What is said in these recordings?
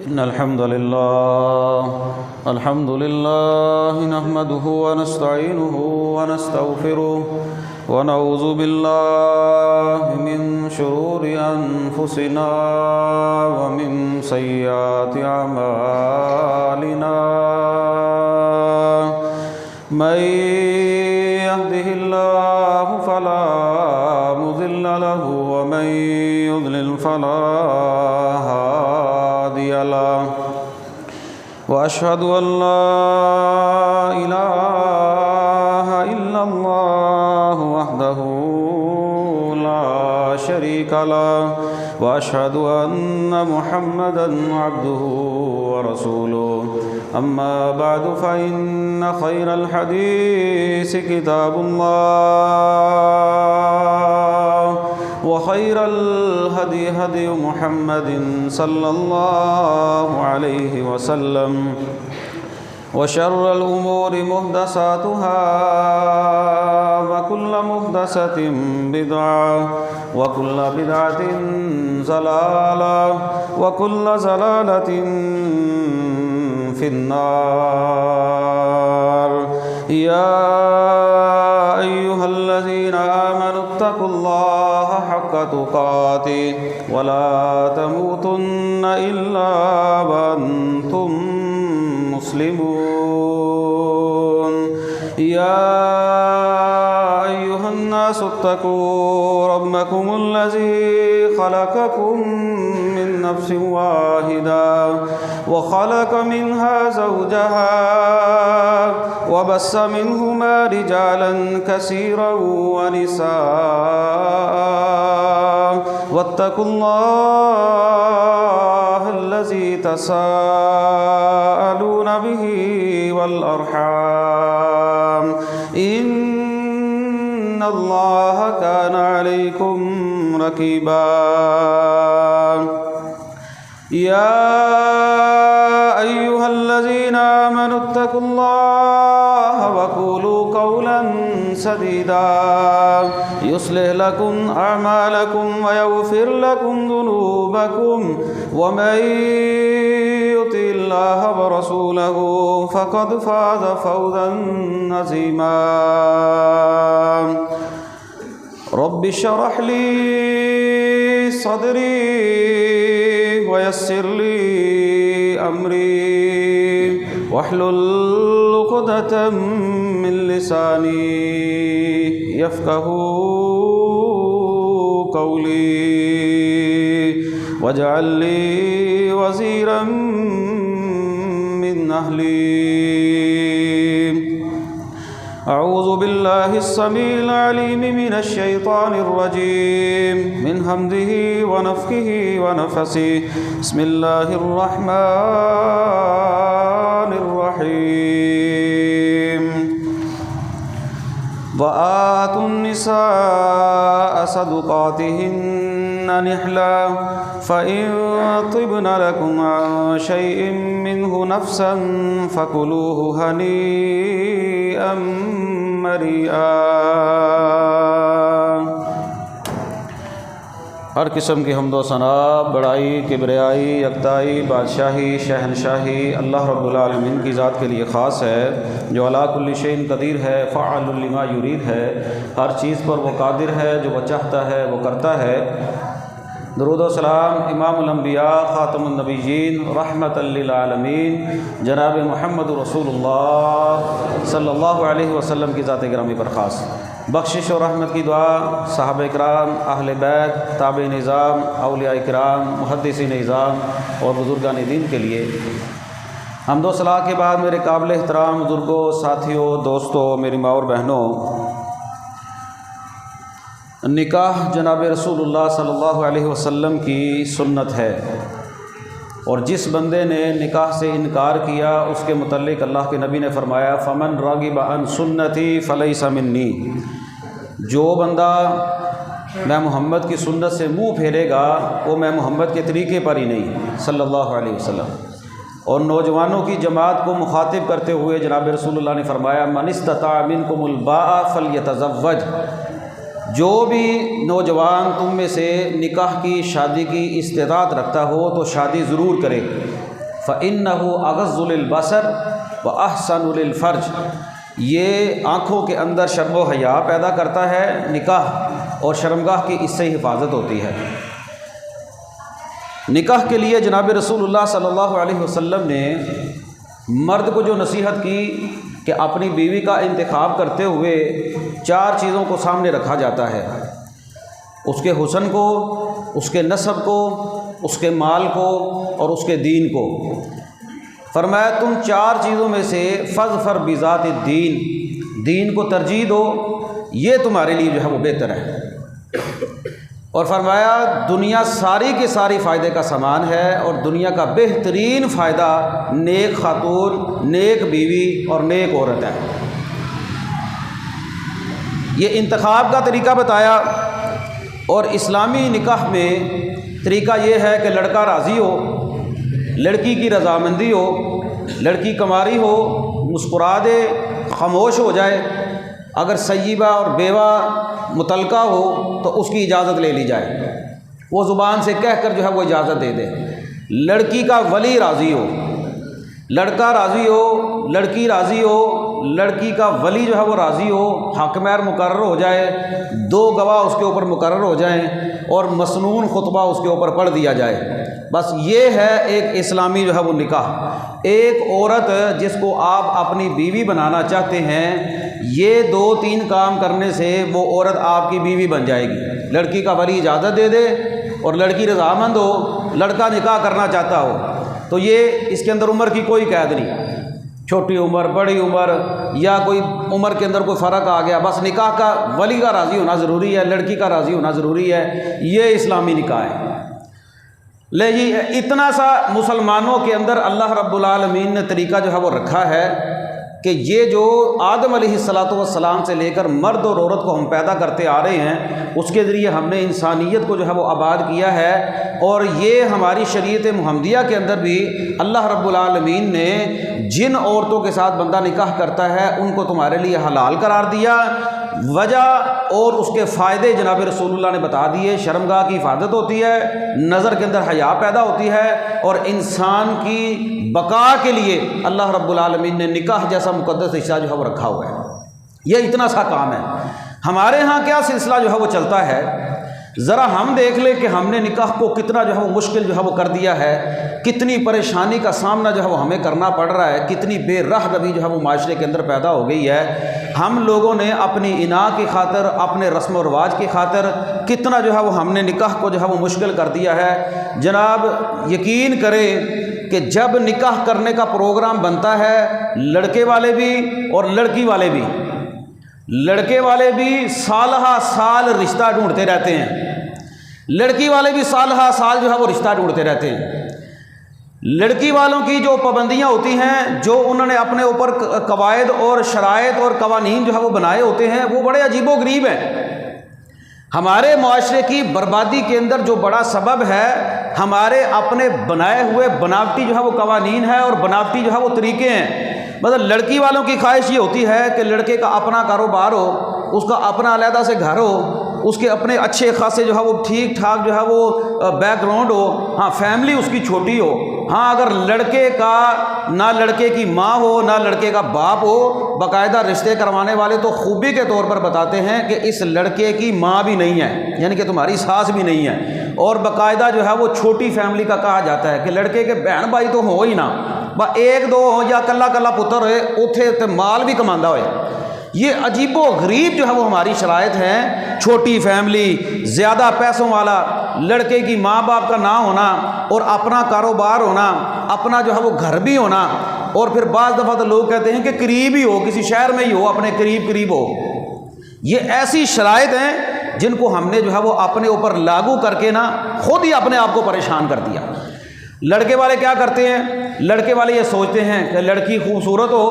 إن الحمد لله نحمده ونستعينه ونستغفره ونعوذ بالله من شرور أنفسنا ومن سيئات أعمالنا من يهده الله فلا مضل له ومن يضلل فلا هادي له وأشهد أن لا إله إلا الله وحده لا شريك له وأشهد أن محمدا عبده ورسوله أما بعد فإن خير الحديث كتاب الله وخير الهدي هدي محمد صلى الله عليه وسلم وشر الأمور محدثاتها وكل محدثة بدعة وكل بدعة ضلالة وكل ضلالة في النار يا أيها الذين آمنوا اتقوا الله حق تقاته ولا تموتن إلا وأنتم مسلمون يا أيها الناس اتقوا ربكم الذي خلقكم من نفس واحدة وخلق منها زوجها وبث منهما رجالا كثيرا ونساء واتقوا الله الذي تساءلون به والأرحام إن الله كان عليكم رقيبا يا أيها الذين آمنوا اتقوا الله وقولوا قولا سديدا يصلح لكم أعمالكم ويغفر لكم ذنوبكم ومن يطع الله ورسوله فقد فاز فوزا عظيما رب اشرح لي صدري ويسر لي أمري واحلل عقدة من لساني يفقهوا قولي واجعل لي وزيرا من أهلي أعوذ بالله السميع العليم من الشيطان الرجيم من همزه ونفخه ونفثه بسم الله الرحمن الرحيم وآتوا النساء صدقاتهن نحلا فإن طبن لكم عن شيء منه نفسا فكلوه هنيئا مريئا ہر قسم کی حمد و ثنا، بڑائی، کبریائی، یکتائی، بادشاہی، شہنشاہی اللہ رب العالمین کی ذات کے لیے خاص ہے، جو علی کل شیء قدیر ہے، فعال لما یرید ہے، ہر چیز پر وہ قادر ہے، جو وہ چاہتا ہے وہ کرتا ہے۔ درود و سلام امام الانبیاء خاتم النبیین رحمۃ للعالمین جناب محمد رسول اللہ صلی اللہ علیہ وسلم کی ذات گرامی پر خاص۔ بخشش و رحمت کی دعا صحابہ اکرام، اہل بیت، تابع نظام، اولیاء کرام، محدثین نظام اور بزرگان دین کے لیے۔ حمد و ثنا کے بعد میرے قابل احترام بزرگوں، ساتھیوں، دوستوں، میری ماں اور بہنوں، نکاح جناب رسول اللہ صلی اللہ علیہ وسلم کی سنت ہے، اور جس بندے نے نکاح سے انکار کیا اس کے متعلق اللہ کے نبی نے فرمایا فمن راغب عن سنتی فلیس منی، جو بندہ میں محمد کی سنت سے منہ پھیرے گا وہ میں محمد کے طریقے پر ہی نہیں صلی اللہ علیہ وسلم۔ اور نوجوانوں کی جماعت کو مخاطب کرتے ہوئے جناب رسول اللہ نے فرمایا من استطاع منکم الباء فلیتزوج، جو بھی نوجوان تم میں سے نکاح کی شادی کی استطاعت رکھتا ہو تو شادی ضرور کرے۔ فَإِنَّهُ أَغَضُّ لِلْبَصَرِ وَأَحْسَنُ لِلْفَرْجِ، یہ آنکھوں کے اندر شرم و حیا پیدا کرتا ہے نکاح، اور شرمگاہ کی اس سے حفاظت ہوتی ہے۔ نکاح کے لیے جناب رسول اللہ صلی اللہ علیہ وسلم نے مرد کو جو نصیحت کی کہ اپنی بیوی کا انتخاب کرتے ہوئے 4 چیزوں کو سامنے رکھا جاتا ہے، اس کے حسن کو، اس کے نسب کو، اس کے مال کو اور اس کے دین کو۔ فرمایا تم 4 چیزوں میں سے فاظفر بذات الدین، دین کو ترجیح دو، یہ تمہارے لیے جو ہے وہ بہتر ہے۔ اور فرمایا دنیا ساری کے ساری فائدے کا سامان ہے، اور دنیا کا بہترین فائدہ نیک خاتون، نیک بیوی اور نیک عورت ہے۔ یہ انتخاب کا طریقہ بتایا، اور اسلامی نکاح میں طریقہ یہ ہے کہ لڑکا راضی ہو، لڑکی کی رضامندی ہو، لڑکی کماری ہو، مسکرا دے، خاموش ہو جائے، اگر سیبہ اور بیوہ متعلقہ ہو تو اس کی اجازت لے لی جائے، وہ زبان سے کہہ کر جو ہے وہ اجازت دے دے۔ لڑکی کا ولی راضی ہو، لڑکا راضی ہو، لڑکی راضی ہو، لڑکی کا ولی جو ہے وہ راضی ہو، حاکمین مقرر ہو جائے، 2 گواہ اس کے اوپر مقرر ہو جائیں، اور مسنون خطبہ اس کے اوپر پڑھ دیا جائے۔ بس یہ ہے ایک اسلامی جو ہے وہ نکاح۔ ایک عورت جس کو آپ اپنی بیوی بنانا چاہتے ہیں، یہ 2-3 کام کرنے سے وہ عورت آپ کی بیوی بن جائے گی۔ لڑکی کا ولی اجازت دے دے، اور لڑکی رضامند ہو، لڑکا نکاح کرنا چاہتا ہو، تو یہ اس کے اندر عمر کی کوئی قید نہیں، چھوٹی عمر، بڑی عمر، یا کوئی عمر کے اندر کوئی فرق آ گیا، بس نکاح کا ولی کا راضی ہونا ضروری ہے، لڑکی کا راضی ہونا ضروری ہے۔ یہ اسلامی نکاح ہے۔ اتنا سا مسلمانوں کے اندر اللہ رب العالمین نے طریقہ جو ہے وہ رکھا ہے کہ یہ جو آدم علیہ السلام سے لے کر مرد اور عورت کو ہم پیدا کرتے آ رہے ہیں، اس کے ذریعے ہم نے انسانیت کو جو ہے وہ آباد کیا ہے، اور یہ ہماری شریعت محمدیہ کے اندر بھی اللہ رب العالمین نے جن عورتوں کے ساتھ بندہ نکاح کرتا ہے ان کو تمہارے لیے حلال قرار دیا۔ وجہ اور اس کے فائدے جناب رسول اللہ نے بتا دیے۔ شرمگاہ کی حفاظت ہوتی ہے، نظر کے اندر حیا پیدا ہوتی ہے، اور انسان کی بقا کے لیے اللہ رب العالمین نے نکاح جیسا مقدس رشتہ جو ہے وہ رکھا ہوا ہے۔ یہ اتنا سا کام ہے۔ ہمارے ہاں کیا سلسلہ جو ہے وہ چلتا ہے، ذرا ہم دیکھ لیں کہ ہم نے نکاح کو کتنا جو ہے وہ مشکل جو ہے وہ کر دیا ہے، کتنی پریشانی کا سامنا جو ہے وہ ہمیں کرنا پڑ رہا ہے، کتنی بے رحم روی جو ہے وہ معاشرے کے اندر پیدا ہو گئی ہے۔ ہم لوگوں نے اپنی انا کی خاطر، اپنے رسم و رواج کی خاطر کتنا جو ہے وہ ہم نے نکاح کو جو ہے وہ مشکل کر دیا ہے۔ جناب یقین کریں کہ جب نکاح کرنے کا پروگرام بنتا ہے، لڑکے والے بھی اور لڑکی والے بھی، لڑکے والے بھی سالہ سال رشتہ ڈھونڈتے رہتے ہیں، لڑکی والے بھی سالہ سال جو ہے وہ رشتہ ڈھونڈتے رہتے ہیں۔ لڑکی والوں کی جو پابندیاں ہوتی ہیں، جو انہوں نے اپنے اوپر قواعد اور شرائط اور قوانین جو ہے وہ بنائے ہوتے ہیں، وہ بڑے عجیب و غریب ہیں۔ ہمارے معاشرے کی بربادی کے اندر جو بڑا سبب ہے، ہمارے اپنے بنائے ہوئے بناوٹی جو ہے وہ قوانین ہے اور بناوٹی جو ہے وہ طریقے ہیں۔ مطلب لڑکی والوں کی خواہش یہ ہوتی ہے کہ لڑکے کا اپنا کاروبار ہو، اس کا اپنا علیحدہ سے گھر ہو، اس کے اپنے اچھے خاصے جو ہے وہ ٹھیک ٹھاک جو ہے وہ بیک گراؤنڈ ہو، ہاں فیملی اس کی چھوٹی ہو، ہاں اگر لڑکے کا نہ لڑکے کی ماں ہو نہ لڑکے کا باپ ہو، باقاعدہ رشتے کروانے والے تو خوبی کے طور پر بتاتے ہیں کہ اس لڑکے کی ماں بھی نہیں ہے، یعنی کہ تمہاری ساس بھی نہیں ہے، اور باقاعدہ جو ہے وہ چھوٹی فیملی کا کہا جاتا ہے کہ لڑکے کے بہن بھائی تو ہو ہی نہ، بس 1-2 ہو یا کلا کلا پتر ہوئے، اوتھے تے مال بھی کماندہ ہوئے۔ یہ عجیب و غریب جو ہے وہ ہماری شرائط ہیں۔ چھوٹی فیملی، زیادہ پیسوں والا، لڑکے کی ماں باپ کا نہ ہونا، اور اپنا کاروبار ہونا، اپنا جو ہے وہ گھر بھی ہونا، اور پھر بعض دفعہ تو لوگ کہتے ہیں کہ قریب ہی ہو، کسی شہر میں ہی ہو، اپنے قریب ہو۔ یہ ایسی شرائط ہیں جن کو ہم نے جو ہے وہ اپنے اوپر لاگو کر کے نا خود ہی اپنے آپ کو پریشان کر دیا۔ لڑکے والے کیا کرتے ہیں؟ لڑکے والے یہ سوچتے ہیں کہ لڑکی خوبصورت ہو،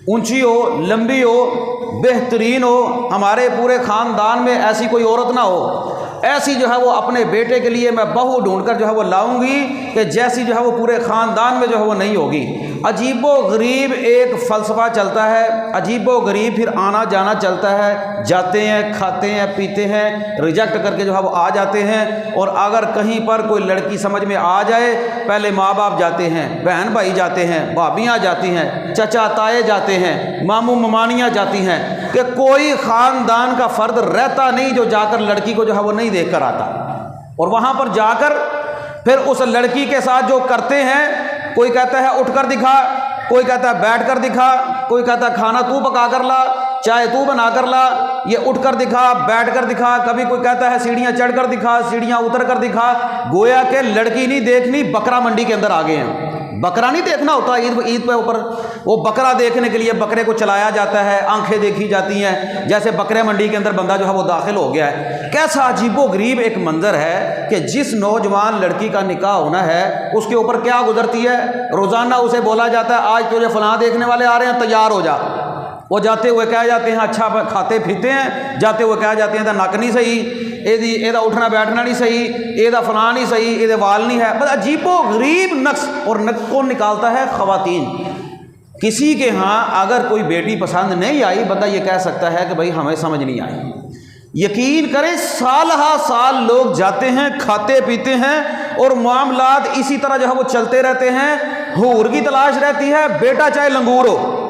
اونچی ہو، لمبی ہو، بہترین ہو، ہمارے پورے خاندان میں ایسی کوئی عورت نہ ہو، ایسی جو ہے وہ اپنے بیٹے کے لیے میں بہو ڈھونڈ کر جو ہے وہ لاؤں گی کہ جیسی جو ہے وہ پورے خاندان میں جو ہے وہ نہیں ہوگی۔ عجیب و غریب ایک فلسفہ چلتا ہے، عجیب و غریب پھر آنا جانا چلتا ہے، جاتے ہیں، کھاتے ہیں، پیتے ہیں، ریجیکٹ کر کے جو ہے وہ آ جاتے ہیں۔ اور اگر کہیں پر کوئی لڑکی سمجھ میں آ جائے، پہلے ماں باپ جاتے ہیں، بہن بھائی جاتے ہیں، بھابیاں جاتی ہیں، چچا تائے جاتے ہیں، ماموں ممانیاں جاتی ہیں، کہ کوئی خاندان کا فرد رہتا نہیں جو جا کر لڑکی کو جو ہے وہ نہیں دیکھ کر آتا۔ اور وہاں پر جا کر پھر اس لڑکی کے ساتھ جو کرتے ہیں، کوئی کہتا ہے اٹھ کر دکھا، کوئی کہتا ہے بیٹھ کر دکھا، کوئی کہتا ہے کھانا تو پکا کر لا، چائے تو بنا کر لا، یہ اٹھ کر دکھا، بیٹھ کر دکھا، کبھی کوئی کہتا ہے سیڑھیاں چڑھ کر دکھا، سیڑھیاں اتر کر دکھا۔ گویا کہ لڑکی نہیں دیکھنی، بکرا منڈی کے اندر آ گئے ہیں۔ بکرا نہیں دیکھنا ہوتا عید پہ اوپر، وہ بکرا دیکھنے کے لیے بکرے کو چلایا جاتا ہے، آنکھیں دیکھی جاتی ہیں، جیسے بکرے منڈی کے اندر بندہ جو ہے وہ داخل ہو گیا ہے۔ کیسا عجیب و غریب ایک منظر ہے کہ جس نوجوان لڑکی کا نکاح ہونا ہے اس کے اوپر کیا گزرتی ہے۔ روزانہ اسے بولا جاتا ہے آج تجھے فلاں دیکھنے والے آ رہے ہیں، تیار ہو جا۔ وہ جاتے ہوئے کہہ جاتے ہیں اچھا کھاتے پیتے ہیں، جاتے ہوئے کہہ جاتے ہیں نک نہیں صحیح، یہ اٹھنا بیٹھنا نہیں صحیح، یہ فلاں نہیں صحیح، یہ وال نہیں ہے۔ بس عجیب و غریب نقص، اور نقص کو نکالتا ہے خواتین۔ کسی کے ہاں اگر کوئی بیٹی پسند نہیں آئی، بندہ یہ کہہ سکتا ہے کہ بھائی ہمیں سمجھ نہیں آئی۔ یقین کریں سال ہا سال لوگ جاتے ہیں، کھاتے پیتے ہیں، اور معاملات اسی طرح جو ہے وہ چلتے رہتے ہیں۔ حور کی تلاش رہتی ہے، بیٹا چاہے لنگور ہو،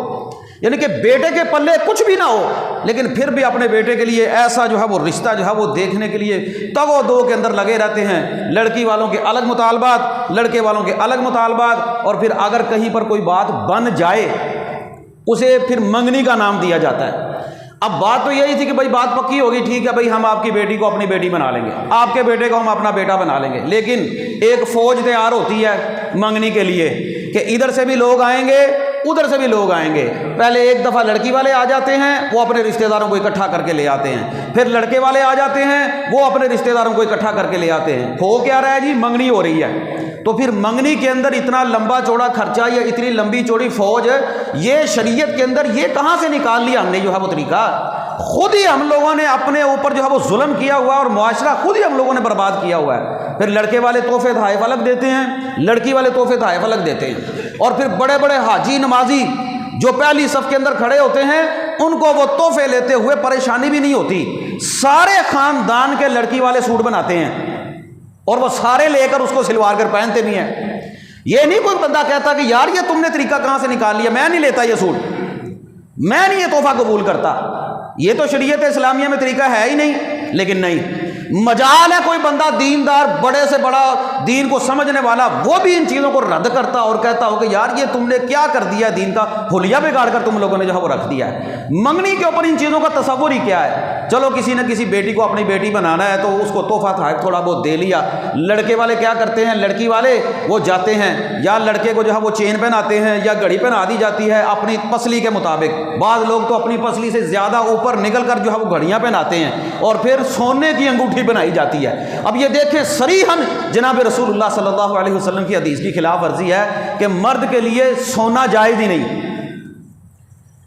یعنی کہ بیٹے کے پلے کچھ بھی نہ ہو، لیکن پھر بھی اپنے بیٹے کے لیے ایسا جو ہے وہ رشتہ جو ہے وہ دیکھنے کے لیے تگ و دو کے اندر لگے رہتے ہیں۔ لڑکی والوں کے الگ مطالبات، لڑکے والوں کے الگ مطالبات، اور پھر اگر کہیں پر کوئی بات بن جائے اسے پھر منگنی کا نام دیا جاتا ہے۔ اب بات تو یہی تھی کہ بھائی بات پکی ہوگی، ٹھیک ہے بھائی ہم آپ کی بیٹی کو اپنی بیٹی بنا لیں گے، آپ کے بیٹے کو ہم اپنا بیٹا بنا لیں گے، لیکن ایک فوج تیار ہوتی ہے منگنی کے لیے کہ ادھر سے بھی لوگ آئیں گے، ادھر سے بھی لوگ آئیں گے۔ پہلے ایک دفعہ لڑکی والے آ جاتے ہیں، وہ اپنے رشتہ داروں کو اکٹھا کر کے لے آتے ہیں، پھر لڑکے والے آ جاتے ہیں، وہ اپنے رشتہ داروں کو اکٹھا کر کے لے آتے ہیں۔ ہو کیا رہا ہے جی؟ منگنی ہو رہی ہے۔ تو پھر منگنی کے اندر اتنا لمبا چوڑا خرچہ یا اتنی لمبی چوڑی فوج، یہ شریعت کے اندر یہ کہاں سے نکال لیا ہم نے جو ہے وہ طریقہ؟ خود ہی ہم لوگوں نے اپنے اوپر جو ہے وہ ظلم کیا ہوا ہے، اور معاشرہ خود ہی ہم لوگوں نے برباد کیا ہوا ہے۔ پھر لڑکے والے تحفے تحائف الگ دیتے ہیں، لڑکی والے تحفے تحائف الگ دیتے ہیں، اور پھر بڑے بڑے حاجی نمازی جو پہلی صف کے اندر کھڑے ہوتے ہیں ان کو وہ تحفے لیتے ہوئے پریشانی بھی نہیں ہوتی۔ سارے خاندان کے لڑکی والے سوٹ بناتے ہیں، اور وہ سارے لے کر اس کو سلوار کر پہنتے بھی ہیں۔ یہ نہیں کوئی بندہ کہتا کہ یار یہ تم نے طریقہ کہاں سے نکال لیا، میں نہیں لیتا یہ سوٹ، میں نہیں یہ تحفہ قبول کرتا، یہ تو شریعت اسلامیہ میں طریقہ ہے ہی نہیں۔ لیکن نہیں، مجال ہے کوئی بندہ دیندار، بڑے سے بڑا دین کو سمجھنے والا، وہ بھی ان چیزوں کو رد کرتا اور کہتا ہو کہ یار یہ تم نے کیا کر دیا، دین کا حلیہ بگاڑ کر تم لوگوں نے جو ہے وہ رکھ دیا ہے۔ منگنی کے اوپر ان چیزوں کا تصور ہی کیا ہے؟ چلو کسی نہ کسی بیٹی کو اپنی بیٹی بنانا ہے تو اس کو تحفہ تحائف تھوڑا بہت دے لیا۔ لڑکے والے کیا کرتے ہیں؟ لڑکی والے وہ جاتے ہیں، یا لڑکے کو جو ہے وہ چین پہناتے ہیں یا گھڑی پہنا دی جاتی ہے اپنی پسلی کے مطابق۔ بعض لوگ تو اپنی پسلی سے زیادہ اوپر نکل کر جو ہے وہ گھڑیاں پہناتے ہیں، اور پھر سونے کی انگوٹھی بنائی جاتی ہے۔ اب یہ دیکھیں صریحاً جناب رسول اللہ صلی اللہ علیہ وسلم کی حدیث کی خلاف ورزی ہے کہ مرد کے لیے سونا جائز ہی نہیں۔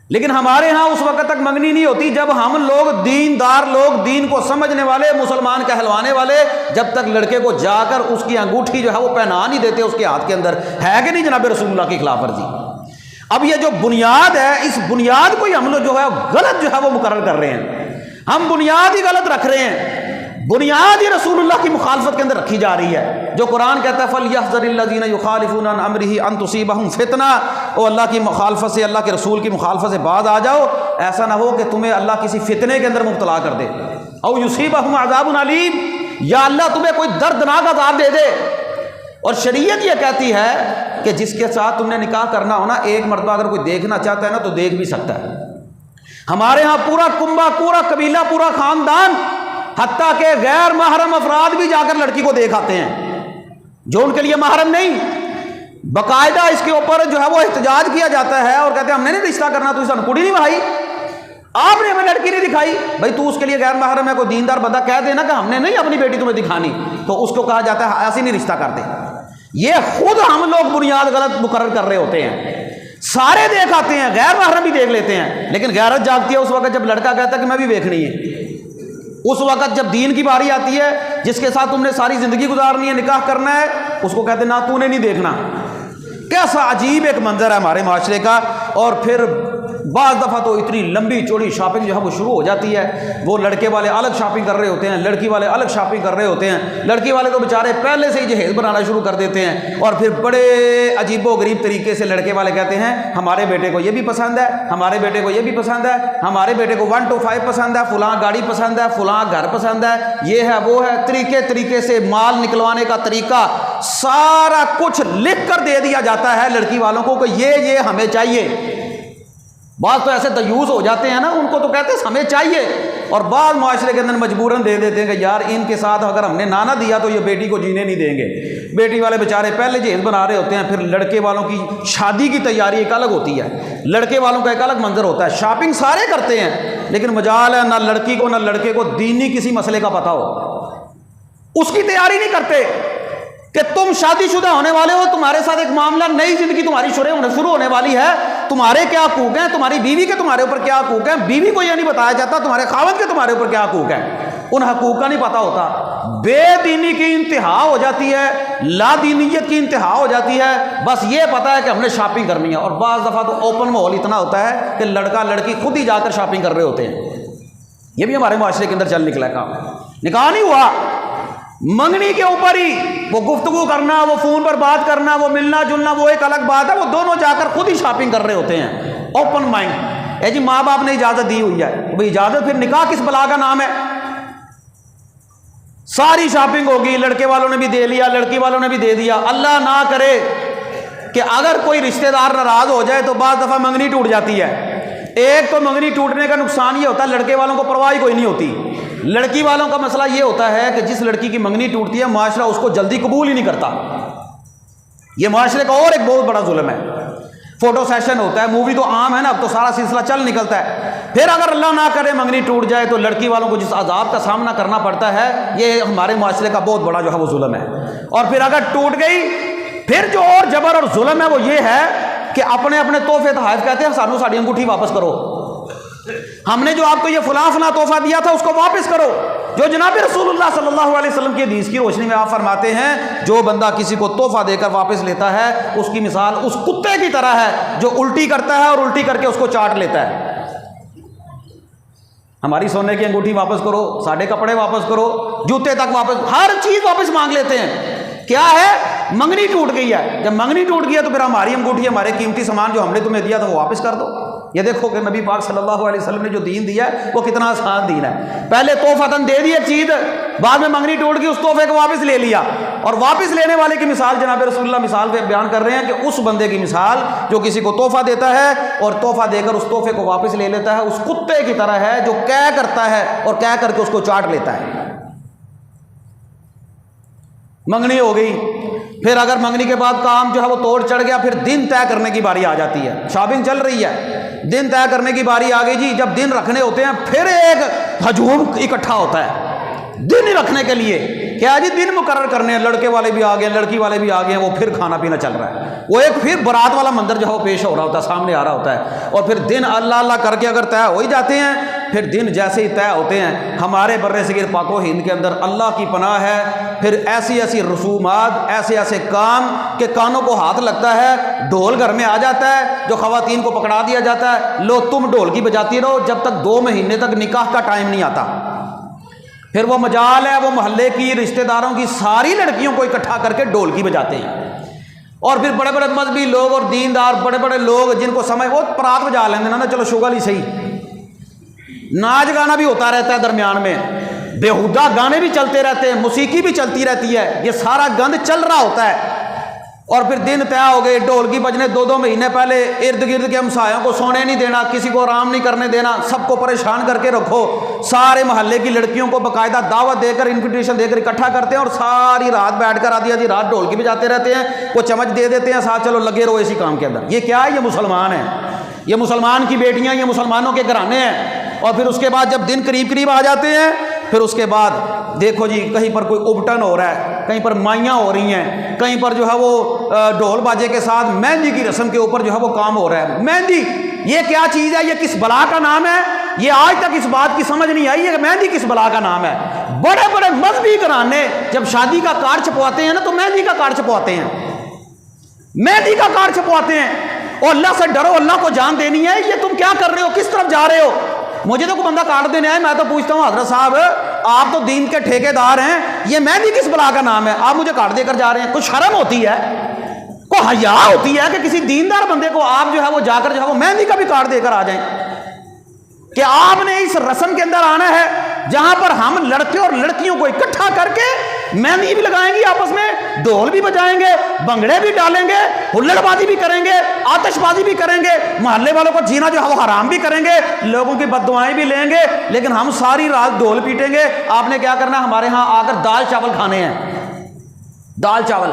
لیکن ہمارے ہاں اس وقت تک منگنی نہیں ہوتی جب ہم لوگ دیندار لوگ، دین کو سمجھنے والے، مسلمان کہلوانے والے، جب تک لڑکے کو جا کر اس کی انگوٹھی جو ہے وہ پہنا نہیں دیتے اس کے ہاتھ کے اندر۔ ہے کہ نہیں جناب رسول اللہ کی خلاف ورزی؟ اب یہ جو بنیاد ہے، اس بنیاد کو ہی ہم لوگ جو ہے غلط جو ہے وہ مقرر کر رہے ہیں، ہم بنیاد ہی غلط رکھ رہے ہیں۔ بنیاد ہی رسول اللہ کی مخالفت کے اندر رکھی جا رہی ہے، جو قرآن کہتا ہے فَلْيَحْذَرِ الَّذِينَ يُخَالِفُونَ عَنْ أَمْرِهِ أَن تُصِيبَهُمْ فِتْنَةٌ۔ او اللہ کی مخالفت سے، اللہ کے رسول کی مخالفت سے باز آ جاؤ، ایسا نہ ہو کہ تمہیں اللہ کسی فتنے کے اندر مبتلا کر دے، او يُصِيبَهُمْ عَذَابٌ عَلِيمٌ، یا اللہ تمہیں کوئی دردناک عذاب دے دے۔ اور شریعت یہ کہتی ہے کہ جس کے ساتھ تم نے نکاح کرنا ہونا، ایک مرتبہ اگر کوئی دیکھنا چاہتا ہے نا تو دیکھ بھی سکتا ہے۔ ہمارے ہاں پورا کنبہ، پورا قبیلہ، پورا خاندان، حتیٰ کہ غیر محرم افراد بھی جا کر لڑکی کو دیکھ آتے ہیں جو ان کے لیے محرم نہیں۔ باقاعدہ اس کے اوپر جو ہے وہ احتجاج کیا جاتا ہے، اور کہتے ہیں ہم نے نہیں رشتہ کرنا، تو اس نے کڑی نہیں بھائی، آپ نے ہمیں لڑکی نہیں دکھائی، بھائی تو اس کے لیے غیر محرم ہے۔ کوئی دیندار بندہ کہہ دے نا کہ ہم نے نہیں اپنی بیٹی تمہیں دکھانی، تو اس کو کہا جاتا ہے ایسے نہیں رشتہ کرتے۔ یہ خود ہم لوگ بنیاد غلط مقرر کر رہے ہوتے ہیں۔ سارے دیکھ آتے ہیں، غیر محرم بھی دیکھ لیتے ہیں، لیکن غیرت جاگتی ہے اس وقت جب لڑکا کہتا ہے کہ میں بھی دیکھنی ہے۔ اس وقت جب دین کی باری آتی ہے، جس کے ساتھ تم نے ساری زندگی گزارنی ہے، نکاح کرنا ہے، اس کو کہتے ہیں نہ تو نے نہیں دیکھنا۔ کیسا عجیب ایک منظر ہے ہمارے معاشرے کا۔ اور پھر بعض دفعہ تو اتنی لمبی چوڑی شاپنگ جو ہے وہ شروع ہو جاتی ہے، وہ لڑکے والے الگ شاپنگ کر رہے ہوتے ہیں، لڑکی والے الگ شاپنگ کر رہے ہوتے ہیں۔ لڑکی والے تو بیچارے پہلے سے ہی جہیز بنانا شروع کر دیتے ہیں، اور پھر بڑے عجیب و غریب طریقے سے لڑکے والے کہتے ہیں ہمارے بیٹے کو یہ بھی پسند ہے، ہمارے بیٹے کو یہ بھی پسند ہے، ہمارے بیٹے کو 1 to 5 پسند ہے، فلاں گاڑی پسند ہے، فلاں گھر پسند ہے، یہ ہے وہ ہے، طریقے سے مال نکلوانے کا طریقہ سارا کچھ لکھ کر دے دیا جاتا ہے لڑکی والوں کو کہ یہ ہمیں چاہیے۔ بعض تو ایسے دیوس ہو جاتے ہیں نا، ان کو تو کہتے ہیں ہمیں چاہیے، اور بعض معاشرے کے اندر مجبوراً دے دیتے ہیں کہ یار ان کے ساتھ اگر ہم نے نہ دیا تو یہ بیٹی کو جینے نہیں دیں گے۔ بیٹی والے بیچارے پہلے جہیز بنا رہے ہوتے ہیں، پھر لڑکے والوں کی شادی کی تیاری ایک الگ ہوتی ہے، لڑکے والوں کا ایک الگ منظر ہوتا ہے، شاپنگ سارے کرتے ہیں، لیکن مجال ہے نہ لڑکی کو نہ لڑکے کو دینی کسی مسئلے کا پتہ ہو، اس کی تیاری نہیں کرتے کہ تم شادی شدہ ہونے والے ہو، تمہارے ساتھ ایک معاملہ، نئی زندگی تمہاری شروع ہونے والی ہے، تمہارے کیا حقوق ہیں، تمہاری بیوی کے تمہارے اوپر کیا حقوق ہیں، بیوی کو یہ نہیں بتایا جاتا تمہارے خاوند کے تمہارے اوپر کیا حقوق ہیں، ان حقوق کا نہیں پتا ہوتا۔ بے دینی کی انتہا ہو جاتی ہے، لا دینیت کی انتہا ہو جاتی ہے، بس یہ پتا ہے کہ ہم نے شاپنگ کرنی ہے۔ اور بعض دفعہ تو اوپن ماحول اتنا ہوتا ہے کہ لڑکا لڑکی خود ہی جا کر شاپنگ کر رہے ہوتے ہیں۔ یہ بھی ہمارے معاشرے کے اندر چل نکلا کام، نکاح نہیں ہوا، منگنی کے اوپر ہی وہ گفتگو کرنا، وہ فون پر بات کرنا، وہ ملنا جلنا، وہ ایک الگ بات ہے، وہ دونوں جا کر خود ہی شاپنگ کر رہے ہوتے ہیں اوپن مائنڈ۔ جی ماں باپ نے اجازت دی ہوئی ہے، بھئی اجازت، پھر نکاح کس بلا کا نام ہے؟ ساری شاپنگ ہوگی، لڑکے والوں نے بھی دے لیا، لڑکی والوں نے بھی دے دیا۔ اللہ نہ کرے کہ اگر کوئی رشتہ دار ناراض ہو جائے تو بعض دفعہ منگنی ٹوٹ جاتی ہے۔ ایک تو منگنی ٹوٹنے کا نقصان یہ ہوتا ہے لڑکے والوں کو پرواہ کوئی نہیں ہوتی، لڑکی والوں کا مسئلہ یہ ہوتا ہے کہ جس لڑکی کی منگنی ٹوٹتی ہے معاشرہ اس کو جلدی قبول ہی نہیں کرتا۔ یہ معاشرے کا اور ایک بہت بڑا ظلم ہے۔ فوٹو سیشن ہوتا ہے، مووی تو عام ہے نا، اب تو سارا سلسلہ چل نکلتا ہے، پھر اگر اللہ نہ کرے منگنی ٹوٹ جائے تو لڑکی والوں کو جس عذاب کا سامنا کرنا پڑتا ہے، یہ ہمارے معاشرے کا بہت بڑا جو ہے وہ ظلم ہے۔ اور پھر اگر ٹوٹ گئی، پھر جو اور جبر اور ظلم ہے وہ یہ ہے کہ اپنے اپنے تحفے تحائف کہتے ہیں سانو ساڑی انگوٹھی واپس کرو، ہم نے جو آپ کو یہ فلاں تحفہ دیا تھا اس کو واپس کرو۔ جو جناب رسول اللہ صلی اللہ علیہ وسلم کی حدیث کی روشنی میں آپ فرماتے ہیں جو بندہ کسی کو تحفہ دے کر واپس لیتا ہے اس کی مثال اس کتے کی طرح ہے جو الٹی کرتا ہے اور الٹی کر کے اس کو چاٹ لیتا ہے۔ ہماری سونے کی انگوٹھی واپس کرو، ساڑھے کپڑے واپس کرو، جوتے تک واپس، ہر چیز واپس مانگ لیتے ہیں۔ کیا ہے؟ منگنی ٹوٹ گئی ہے، جب منگنی ٹوٹ گئی ہے تو پھر ہماری انگوٹھی، ہمارے قیمتی سامان جو ہم نے تمہیں دیا تھا وہ واپس کر دو۔ یہ دیکھو کہ نبی پاک صلی اللہ علیہ وسلم نے جو دین دیا ہے وہ کتنا آسان دین ہے۔ پہلے تحفۃً دے دی ایک چیز، بعد میں منگنی ٹوٹ گئی، اس تحفے کو واپس لے لیا۔ اور واپس لینے والے کی مثال جناب رسول اللہ مثال پہ بیان کر رہے ہیں کہ اس بندے کی مثال جو کسی کو تحفہ دیتا ہے اور تحفہ دے کر اس تحفے کو واپس لے لیتا ہے اس کتے کی طرح ہے جو کہہ کرتا ہے اور کہہ کر کے اس کو چاٹ لیتا ہے۔ منگنی ہو گئی، پھر اگر منگنی کے بعد کام جو ہے وہ توڑ چڑھ گیا، پھر دن طے کرنے کی باری آ جاتی ہے۔ شاپنگ چل رہی ہے، دن طے کرنے کی باری آ گئی جی، جب دن رکھنے ہوتے ہیں پھر ایک ہجوم اکٹھا ہوتا ہے دن رکھنے کے لیے۔ کیا جی دن مقرر کرنے ہیں، لڑکے والے بھی آ گئے، لڑکی والے بھی آ گئے ہیں، وہ پھر کھانا پینا چل رہا ہے، وہ ایک پھر برات والا منظر جو ہے وہ پیش ہو رہا ہوتا ہے، سامنے آ رہا ہوتا ہے۔ اور پھر دن اللہ اللہ کر کے اگر طے ہو ہی جاتے ہیں، پھر دن جیسے ہی طے ہوتے ہیں، ہمارے بر صغیر پاک و ہند کے اندر اللہ کی پناہ ہے، پھر ایسی ایسی رسومات، ایسے ایسے کام کہ کانوں کو ہاتھ لگتا ہے، ڈھول گھر میں آ جاتا ہے، جو خواتین کو پکڑا دیا جاتا ہے، لو تم ڈھول کی بجاتی رہو جب تک 2 مہینے تک نکاح کا ٹائم نہیں آتا۔ پھر وہ مجال ہے، وہ محلے کی رشتہ داروں کی ساری لڑکیوں کو اکٹھا کر کے ڈھول کی بجاتے ہیں، اور پھر بڑے بڑے مذہبی لوگ اور دیندار بڑے بڑے لوگ جن کو سمجھ وہ پرات بجا لیندے نا، چلو شوگل ہی صحیح، ناچ گانا بھی ہوتا رہتا ہے درمیان میں، بیہودہ گانے بھی چلتے رہتے ہیں، موسیقی بھی چلتی رہتی ہے، یہ سارا گند چل رہا ہوتا ہے۔ اور پھر دن طے ہو گئے، ڈھول کی بجنے 2 مہینے پہلے، ارد گرد کے ہمسایوں کو سونے نہیں دینا، کسی کو آرام نہیں کرنے دینا، سب کو پریشان کر کے رکھو، سارے محلے کی لڑکیوں کو باقاعدہ دعوت دے کر انویٹیشن دے کر اکٹھا کرتے ہیں اور ساری رات بیٹھ کر آدھی رات ڈھول کی بجاتے رہتے ہیں، وہ چمچ دے دیتے ہیں ساتھ، چلو لگے رہو اسی کام کے اندر۔ یہ کیا ہے؟ یہ مسلمان ہیں، یہ مسلمان کی بیٹیاں، یہ مسلمانوں کے گھرانے ہیں۔ اور پھر اس کے بعد جب دن قریب آ جاتے ہیں، پھر اس کے بعد دیکھو جی کہیں پر کوئی ابٹن ہو رہا ہے، کہیں پر مائیاں ہو رہی ہیں، کہیں پر جو ہے وہ ڈھول باجے کے ساتھ مہندی کی رسم کے اوپر جو ہے وہ کام ہو رہا ہے۔ مہندی یہ کیا چیز ہے؟ یہ کس بلا کا نام ہے؟ یہ آج تک اس بات کی سمجھ نہیں آئی ہے کہ مہندی کس بلا کا نام ہے۔ بڑے بڑے مذہبی گھرانے جب شادی کا کارڈ چھپواتے ہیں نا تو مہندی کا کارڈ چھپواتے ہیں، مہندی کا کارڈ چھپواتے ہیں۔ اور اللہ سے ڈرو، اللہ کو جان دینی ہے، یہ تم کیا کر رہے ہو، کس طرف جا رہے ہو؟ مجھے تو کوئی بندہ کارڈ دینے آئے، میں تو پوچھتا ہوں حضرت صاحب آپ تو دین کے ٹھیکیدار ہیں، یہ مہندی کس بلا کا نام ہے، آپ مجھے کارڈ دے کر جا رہے ہیں؟ کچھ شرم ہوتی ہے، کوئی حیا ہوتی ہے کہ کسی دیندار بندے کو آپ جو ہے وہ جا کر جو ہے وہ مہندی کا بھی کارڈ دے کر آ جائیں؟ کہ آپ نے اس رسم کے اندر آنا ہے جہاں پر ہم لڑکے اور لڑکیوں کو اکٹھا کر کے مہندی بھی لگائیں گے، آپس میں ڈھول بھی بجائیں گے، بنگڑے بھی ڈالیں گے، ہلڑ بازی بھی کریں گے، آتش بازی بھی کریں گے، محلے والوں کو جینا جو ہے وہ حرام بھی کریں گے، لوگوں کی بد دعائیں بھی لیں گے، لیکن ہم ساری رات ڈھول پیٹیں گے۔ آپ نے کیا کرنا ہے؟ ہمارے ہاں آ کر دال چاول کھانے ہیں، دال چاول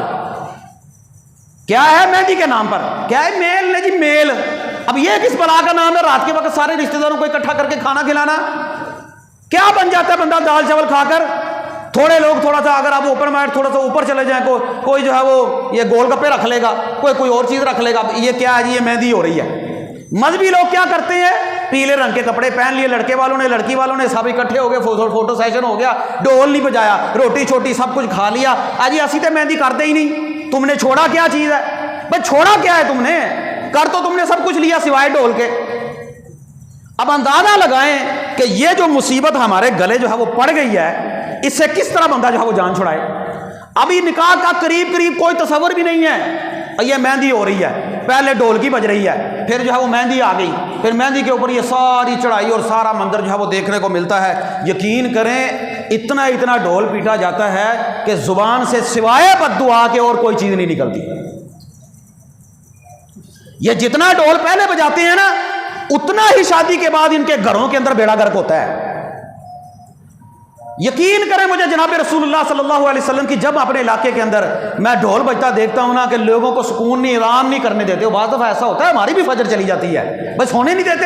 کیا ہے مہندی کے نام پر؟ کیا ہے؟ میل نے جی، میل۔ اب یہ کس بلا کا نام ہے؟ رات کے وقت سارے رشتہ داروں کو اکٹھا کر کے کھانا کھلانا۔ کیا بن جاتا ہے بندہ دال چاول کھا کر؟ تھوڑے لوگ تھوڑا سا، اگر آپ اوپر مائنڈ تھوڑا سا اوپر چلے جائیں، کوئی جو ہے وہ یہ گول گپے رکھ لے گا، کوئی اور چیز رکھ لے گا، یہ کیا ہے جی؟ یہ مہندی ہو رہی ہے۔ مذہبی لوگ کیا کرتے ہیں؟ پیلے رنگ کے کپڑے پہن لیے لڑکے والوں نے، لڑکی والوں نے، سب اکٹھے ہو گئے، فوٹو سیشن ہو گیا، ڈول نہیں بجایا، روٹی چھوٹی سب کچھ کھا لیا، جی اسی تے مہندی کرتے ہی نہیں۔ تم نے چھوڑا کیا چیز ہے بھائی؟ چھوڑا کیا ہے تم نے؟ کر تو تم نے سب کچھ لیا سوائے ڈول کے۔ اب اندازہ لگائیں کہ یہ جو مصیبت ہمارے گلے جو ہے وہ پڑ گئی ہے، اس سے کس طرح بندہ جو ہے وہ جان چھڑائے۔ ابھی نکاح کا قریب کوئی تصور بھی نہیں ہے، یہ مہندی ہو رہی ہے، پہلے ڈھول کی بج رہی ہے، پھر جو ہے وہ مہندی آ گئی، پھر مہندی کے اوپر یہ ساری چڑھائی اور سارا منظر جو ہے وہ دیکھنے کو ملتا ہے۔ یقین کریں اتنا ڈھول پیٹا جاتا ہے کہ زبان سے سوائے بد دعا کے اور کوئی چیز نہیں نکلتی۔ یہ جتنا ڈھول پہلے بجاتے ہیں نا، اتنا ہی شادی کے بعد ان کے گھروں کے اندر بیڑا گرک ہوتا ہے۔ یقین کریں مجھے جناب رسول اللہ صلی اللہ علیہ وسلم کی جب اپنے علاقے کے اندر میں ڈھول بجتا دیکھتا ہوں نا کہ لوگوں کو سکون نہیں، آرام نہیں کرنے دیتے۔ بعض دفعہ ایسا ہوتا ہے ہماری بھی فجر چلی جاتی ہے، بس ہونے نہیں دیتے۔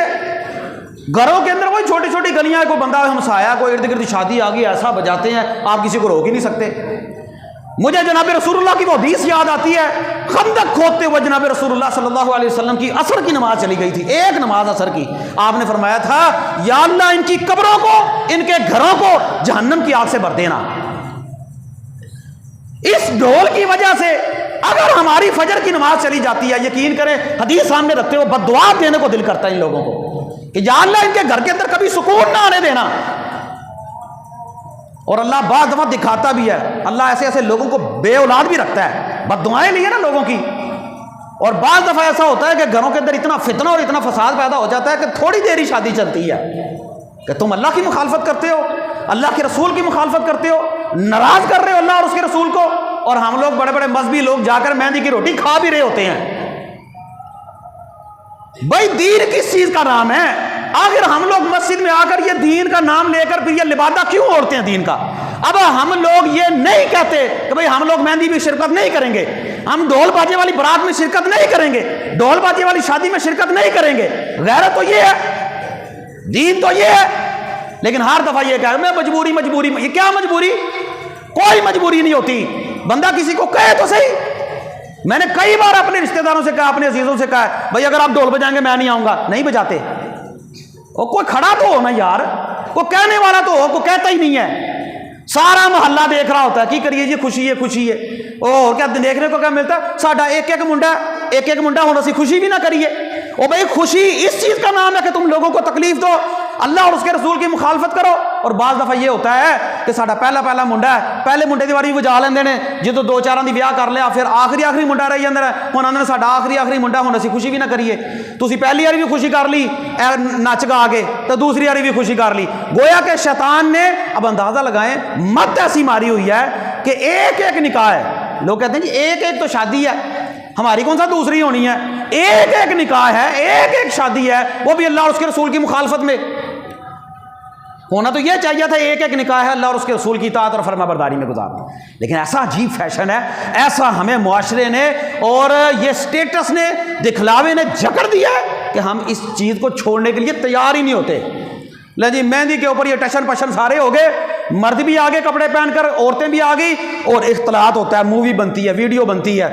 گھروں کے اندر وہی چھوٹی چھوٹی گلیاں، کوئی بندہ ہمسایا کوئی ارد گرد شادی آ گئی، ایسا بجاتے ہیں آپ کسی کو روک ہی نہیں سکتے۔ مجھے جناب رسول اللہ کی وہ حدیث یاد آتی ہے، خندق کھودتے ہوئے جناب رسول اللہ صلی اللہ علیہ وسلم کی عصر کی نماز چلی گئی تھی، ایک نماز عصر کی۔ آپ نے فرمایا تھا یا اللہ ان کی قبروں کو، ان کے گھروں کو جہنم کی آگ سے بھر دینا۔ اس ڈھول کی وجہ سے اگر ہماری فجر کی نماز چلی جاتی ہے، یقین کریں حدیث سامنے رکھتے ہوئے بد دعا دینے کو دل کرتا ہے ان لوگوں کو کہ یا اللہ ان کے گھر کے اندر کبھی سکون نہ آنے دینا۔ اور اللہ بعض دفعہ دکھاتا بھی ہے، اللہ ایسے ایسے لوگوں کو بے اولاد بھی رکھتا ہے، بد دعائیں لی ہیں نا لوگوں کی۔ اور بعض دفعہ ایسا ہوتا ہے کہ گھروں کے اندر اتنا فتنہ اور اتنا فساد پیدا ہو جاتا ہے کہ تھوڑی دیر ہی شادی چلتی ہے کہ تم اللہ کی مخالفت کرتے ہو، اللہ کے رسول کی مخالفت کرتے ہو، ناراض کر رہے ہو اللہ اور اس کے رسول کو، اور ہم لوگ بڑے بڑے مذہبی لوگ جا کر مہندی کی روٹی کھا بھی رہے ہوتے ہیں۔ بھائی دین کس چیز کا نام ہے؟ آخر ہم لوگ مسجد میں آ کر یہ دین کا نام لے کر پھر یہ لبادہ کیوں اوڑھتے ہیں دین کا؟ اب ہم لوگ یہ نہیں کہتے کہ بھئی ہم لوگ مہندی میں شرکت نہیں کریں گے، ہم ڈھول باجے والی برات میں شرکت نہیں کریں گے، ڈھول باجے والی شادی میں شرکت نہیں کریں گے۔ غیرت تو یہ ہے، دین تو یہ ہے، لیکن ہر دفعہ یہ کہا میں مجبوری، یہ کیا مجبوری؟ کوئی مجبوری نہیں ہوتی۔ بندہ کسی کو کہے تو صحیح۔ میں نے کئی بار اپنے رشتہ داروں سے کہا، اپنے عزیزوں سے کہا بھئی اگر آپ ڈھول بجائیں گے میں نہیں آؤں گا، نہیں بجاتے۔ اور کوئی کھڑا تو ہو نا یار، کوئی کہنے والا تو ہو، کوئی کہتا ہی نہیں ہے، سارا محلہ دیکھ رہا ہوتا ہے کی کریے جی، خوشی ہے۔ اور کیا دیکھنے کو کیا ملتا ہے؟ ساڈا ایک منڈا ہونا سی خوشی بھی نہ کریے۔ او بھائی خوشی اس چیز کا نام ہے کہ تم لوگوں کو تکلیف دو، اللہ اور اس کے رسول کی مخالفت کرو۔ اور بعض دفعہ یہ ہوتا ہے کہ ساڈا پہلا منڈا ہے، پہلے منڈے دی واری وجا لیندے نے، جدوں دو چاراں دی بیاہ کر لیا پھر آخری منڈا رہ جاندا ہے، ہن انہاں نے ساڈا آخری منڈا ہونا سی خوشی بھی نہ کریے۔ تسی پہلی واری بھی خوشی کر لی نچ گا کے، تو دوسری واری بھی خوشی کر لی۔ گویا کہ شیطان نے، اب اندازہ لگائیں مت ایسی ماری ہوئی ہے کہ ایک نکاح ہے۔ لوگ کہتے ہیں جی ایک تو شادی ہے، ہماری کون سا دوسری ہونی ہے؟ ایک نکاح ہے، ایک شادی ہے، وہ بھی اللہ اور اس کے رسول کی مخالفت میں۔ ہونا تو یہ چاہیے تھا ایک نکاح ہے، اللہ اور اس کے رسول کی اطاعت اور فرما برداری میں گزارنا، لیکن ایسا عجیب فیشن ہے، ایسا ہمیں معاشرے نے اور یہ سٹیٹس نے، دکھلاوے نے جکڑ دیا ہے کہ ہم اس چیز کو چھوڑنے کے لیے تیار ہی نہیں ہوتے۔ لے جی مہندی کے اوپر یہ ٹشن پشن سارے ہو گئے، مرد بھی آگے کپڑے پہن کر، عورتیں بھی آ گئی، اور اختلاط ہوتا ہے، مووی بنتی ہے، ویڈیو بنتی ہے،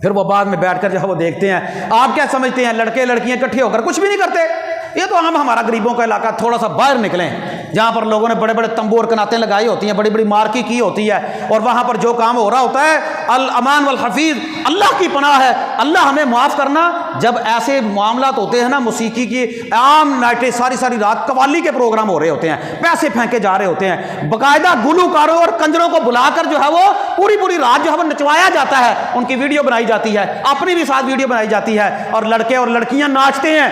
پھر وہ بعد میں بیٹھ کر جو ہے وہ دیکھتے ہیں۔ آپ کیا سمجھتے ہیں لڑکے لڑکیاں اکٹھے ہو کر کچھ بھی نہیں کرتے؟ یہ تو ہم ہمارا غریبوں کا علاقہ، تھوڑا سا باہر نکلیں جہاں پر لوگوں نے بڑے بڑے تمبو اور کناتیں لگائی ہوتی ہیں، بڑی بڑی مارکی کی ہوتی ہے، اور وہاں پر جو کام ہو رہا ہوتا ہے الامان والحفیظ، اللہ کی پناہ ہے، اللہ ہمیں معاف کرنا۔ جب ایسے معاملات ہوتے ہیں نا، موسیقی کی عام نائٹیں ساری رات قوالی کے پروگرام ہو رہے ہوتے ہیں، پیسے پھینکے جا رہے ہوتے ہیں، باقاعدہ گلوکاروں اور کنجروں کو بلا کر جو ہے وہ پوری رات جو ہے وہ نچوایا جاتا ہے، ان کی ویڈیو بنائی جاتی ہے، اپنی بھی ساتھ ویڈیو بنائی جاتی ہے، اور لڑکے اور لڑکیاں ناچتے ہیں،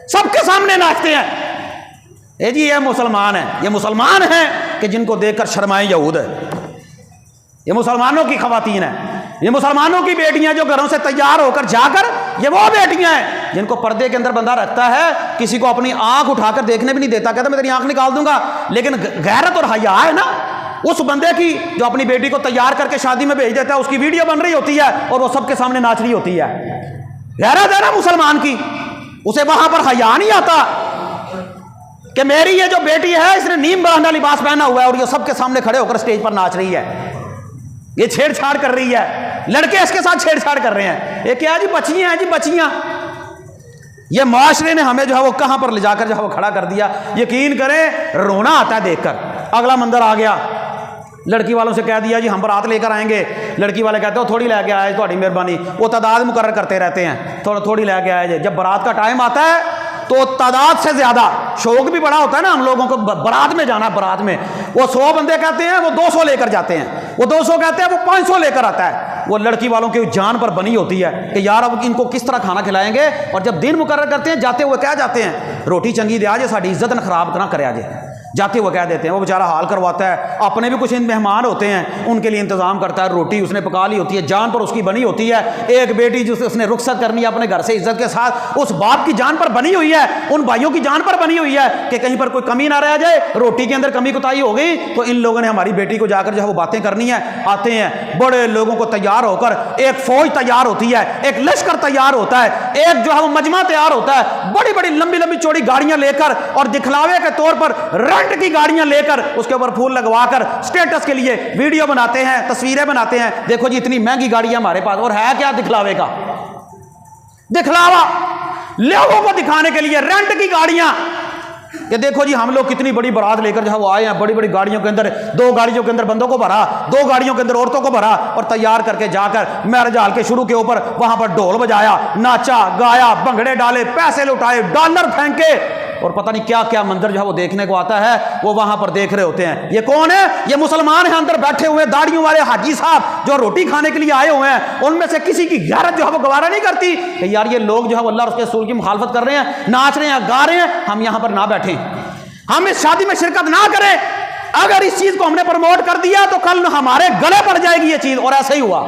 سب کے سامنے ناچتے ہیں۔ اے جی یہ مسلمان ہیں، یہ مسلمان ہیں کہ جن کو دیکھ کر شرمائیں یہود ہے، یہ مسلمانوں کی خواتین ہیں، یہ مسلمانوں کی بیٹیاں جو گھروں سے تیار ہو کر جا کر، یہ وہ بیٹیاں ہیں جن کو پردے کے اندر بندہ رکھتا ہے، کسی کو اپنی آنکھ اٹھا کر دیکھنے بھی نہیں دیتا، کہتا میں تیری آنکھ نکال دوں گا، لیکن غیرت اور حیا ہے نا اس بندے کی جو اپنی بیٹی کو تیار کر کے شادی میں بھیج دیتا ہے، اس کی ویڈیو بن رہی ہوتی ہے اور وہ سب کے سامنے ناچ رہی ہوتی ہے، غیرت ہے نا مسلمان کی، اسے وہاں پر حیا نہیں آتا کہ میری یہ جو بیٹی ہے اس نے نیم برہنہ لباس پہنا ہوا ہے اور یہ سب کے سامنے کھڑے ہو کر سٹیج پر ناچ رہی ہے، یہ چھیڑ چھاڑ کر رہی ہے، لڑکے اس کے ساتھ چھیڑ چھاڑ کر رہے ہیں، یہ کیا جی بچیاں ہیں جی بچیاں۔ یہ معاشرے نے ہمیں جو ہے وہ کہاں پر لے جا کر جو ہے وہ کھڑا کر دیا، یقین کریں رونا آتا ہے دیکھ کر۔ اگلا منظر آ گیا، لڑکی والوں سے کہہ دیا جی ہم برات لے کر آئیں گے، لڑکی والے کہتے ہو تھوڑی لے کے آئے تھوڑی مہربانی، وہ تعداد مقرر کرتے رہتے ہیں، تھوڑی لے کے آئے جی، جب برات کا ٹائم آتا ہے تو تعداد سے زیادہ شوق بھی بڑا ہوتا ہے نا ہم لوگوں کو برات میں جانا، برات میں وہ 100 بندے کہتے ہیں وہ 200 لے کر جاتے ہیں، وہ 200 کہتے ہیں وہ 500 لے کر آتا ہے، وہ لڑکی والوں کی جان پر بنی ہوتی ہے کہ یار اب ان کو کس طرح کھانا کھلائیں گے، اور جب دن مقرر کرتے ہیں جاتے ہوئے کیا جاتے ہیں روٹی چنگی دے آجے ساڑی عزت نہ خراب نہ کرے آجے، جاتے ہوئے کہہ دیتے ہیں، وہ بیچارہ حال کرواتا ہے، اپنے بھی کچھ مہمان ہوتے ہیں ان کے لیے انتظام کرتا ہے، روٹی اس نے پکا لی ہوتی ہے، جان پر اس کی بنی ہوتی ہے، ایک بیٹی جس اس نے رخصت کرنی ہے اپنے گھر سے عزت کے ساتھ، اس باپ کی جان پر بنی ہوئی ہے، ان بھائیوں کی جان پر بنی ہوئی ہے کہ کہیں پر کوئی کمی نہ رہ جائے، روٹی کے اندر کمی کوتاہی ہو گئی تو ان لوگوں نے ہماری بیٹی کو جا کر جو ہے وہ باتیں کرنی ہے، آتے ہیں بڑے لوگوں کو تیار ہو کر، ایک فوج تیار ہوتی ہے، ایک لشکر تیار ہوتا ہے، ایک جو ہے وہ مجمع تیار ہوتا ہے، بڑی بڑی لمبی لمبی چوڑی گاڑیاں لے کر اور دکھلاوے کے طور پر رنٹ کی گاڑیاں لے کر اس کے اوپر پھول لگوا کر سٹیٹس کے لیے ویڈیو بناتے ہیں، تصویریں بناتے ہیں، دیکھو جی اتنی مہنگی گاڑی ہے ہمارے پاس، اور ہے کیا دکھلاوے کا، دکھلاوا لوگوں کو دکھانے کے لیے رینٹ کی گاڑیاں، کہ دیکھو جی ہم لوگ کتنی بڑی بارات لے کر جو ہے وہ آئے ہیں، بڑی بڑی گاڑیوں کے اندر، 2 گاڑیوں کے اندر بندوں کو بھرا، 2 گاڑیوں کے اندر عورتوں کو بھرا، اور تیار کر کے جا کر میرج ہال کے شروع کے اوپر وہاں پر ڈھول بجایا، ناچا گایا، بھنگڑے ڈالے، پیسے لٹائے، ڈالر پھینکے، اور پتہ نہیں کیا کیا منظر جو ہے وہ دیکھنے کو آتا ہے، وہ وہاں پر دیکھ رہے ہوتے ہیں۔ یہ کون ہے؟ یہ مسلمان ہیں اندر بیٹھے ہوئے داڑھیوں والے حاجی صاحب جو روٹی کھانے کے لیے آئے ہوئے ہیں، ان میں سے کسی کی غیرت جو ہے وہ گوارا نہیں کرتی کہ یار یہ لوگ جو ہے وہ اللہ اور اس کے رسول کی مخالفت کر رہے ہیں، ناچ رہے ہیں، گا رہے ہیں، ہم یہاں پر نہ بیٹھیں، ہم اس شادی میں شرکت نہ کریں، اگر اس چیز کو ہم نے پروموٹ کر دیا تو کل ہمارے گلے پڑ جائے گی یہ چیز۔ اور ایسا ہی ہوا،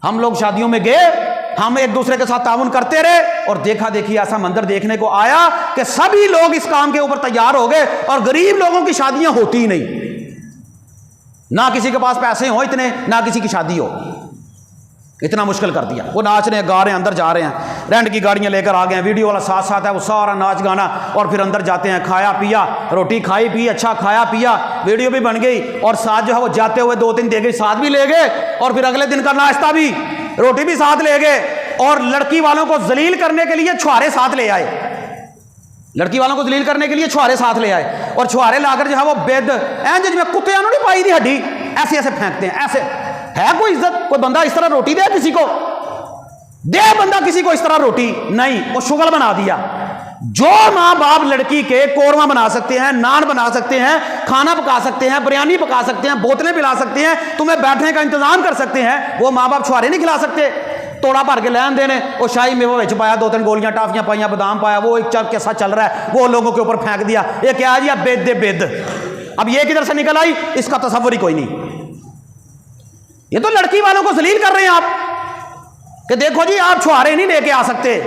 ہم لوگ شادیوں میں گئے، ہم ایک دوسرے کے ساتھ تعاون کرتے رہے، اور دیکھا دیکھی ایسا منظر دیکھنے کو آیا کہ سبھی لوگ اس کام کے اوپر تیار ہو گئے، اور غریب لوگوں کی شادیاں ہوتی ہی نہیں، نہ کسی کے پاس پیسے ہوں اتنے، نہ کسی کی شادی ہو، اتنا مشکل کر دیا۔ وہ ناچ رہے ہیں، گا رہے ہیں، اندر جا رہے ہیں، رینٹ کی گاڑیاں لے کر آ گئے ہیں، ویڈیو والا ساتھ ساتھ ہے، وہ سارا ناچ گانا، اور پھر اندر جاتے ہیں، کھایا پیا، روٹی کھائی پی، اچھا کھایا پیا، ویڈیو بھی بن گئی، اور ساتھ جو ہے وہ جاتے ہوئے 2-3 دے گئی، ساتھ بھی لے گئے، اور پھر اگلے دن کا ناشتہ بھی، روٹی بھی ساتھ لے گئے، اور لڑکی والوں کو ذلیل کرنے کے لیے چھوارے ساتھ لے آئے، لڑکی والوں کو ذلیل کرنے کے لیے چھوارے ساتھ لے آئے، اور چھوارے لا کر جو ہے وہ بید جس میں کتے انہوں نے پائی دی ہڈی ایسے ایسے پھینکتے ہیں، ایسے ہے کوئی عزت؟ کوئی بندہ اس طرح روٹی دے کسی کو؟ دے بندہ کسی کو اس طرح روٹی؟ نہیں، وہ شغل بنا دیا۔ جو ماں باپ لڑکی کے قورمہ بنا سکتے ہیں، نان بنا سکتے ہیں، کھانا پکا سکتے ہیں، بریانی پکا سکتے ہیں، بوتلیں پلا سکتے ہیں، تمہیں بیٹھنے کا انتظام کر سکتے ہیں، وہ ماں باپ چھوارے نہیں کھلا سکتے؟ توڑا بھر کے لین دینے، وہ شاہی میوہ وچ پایا، 2-3 گولیاں ٹافیاں پائیاں، بادام پایا، وہ ایک چرک کے ساتھ چل رہا ہے، وہ لوگوں کے اوپر پھینک دیا، یہ کیا جی؟ اب بید دے بید، اب یہ کدھر سے نکل آئی؟ اس کا تصور ہی کوئی نہیں۔ یہ تو لڑکی والوں کو ذلیل کر رہے ہیں آپ کہ دیکھو جی آپ چھوارے نہیں لے کے آ سکتے،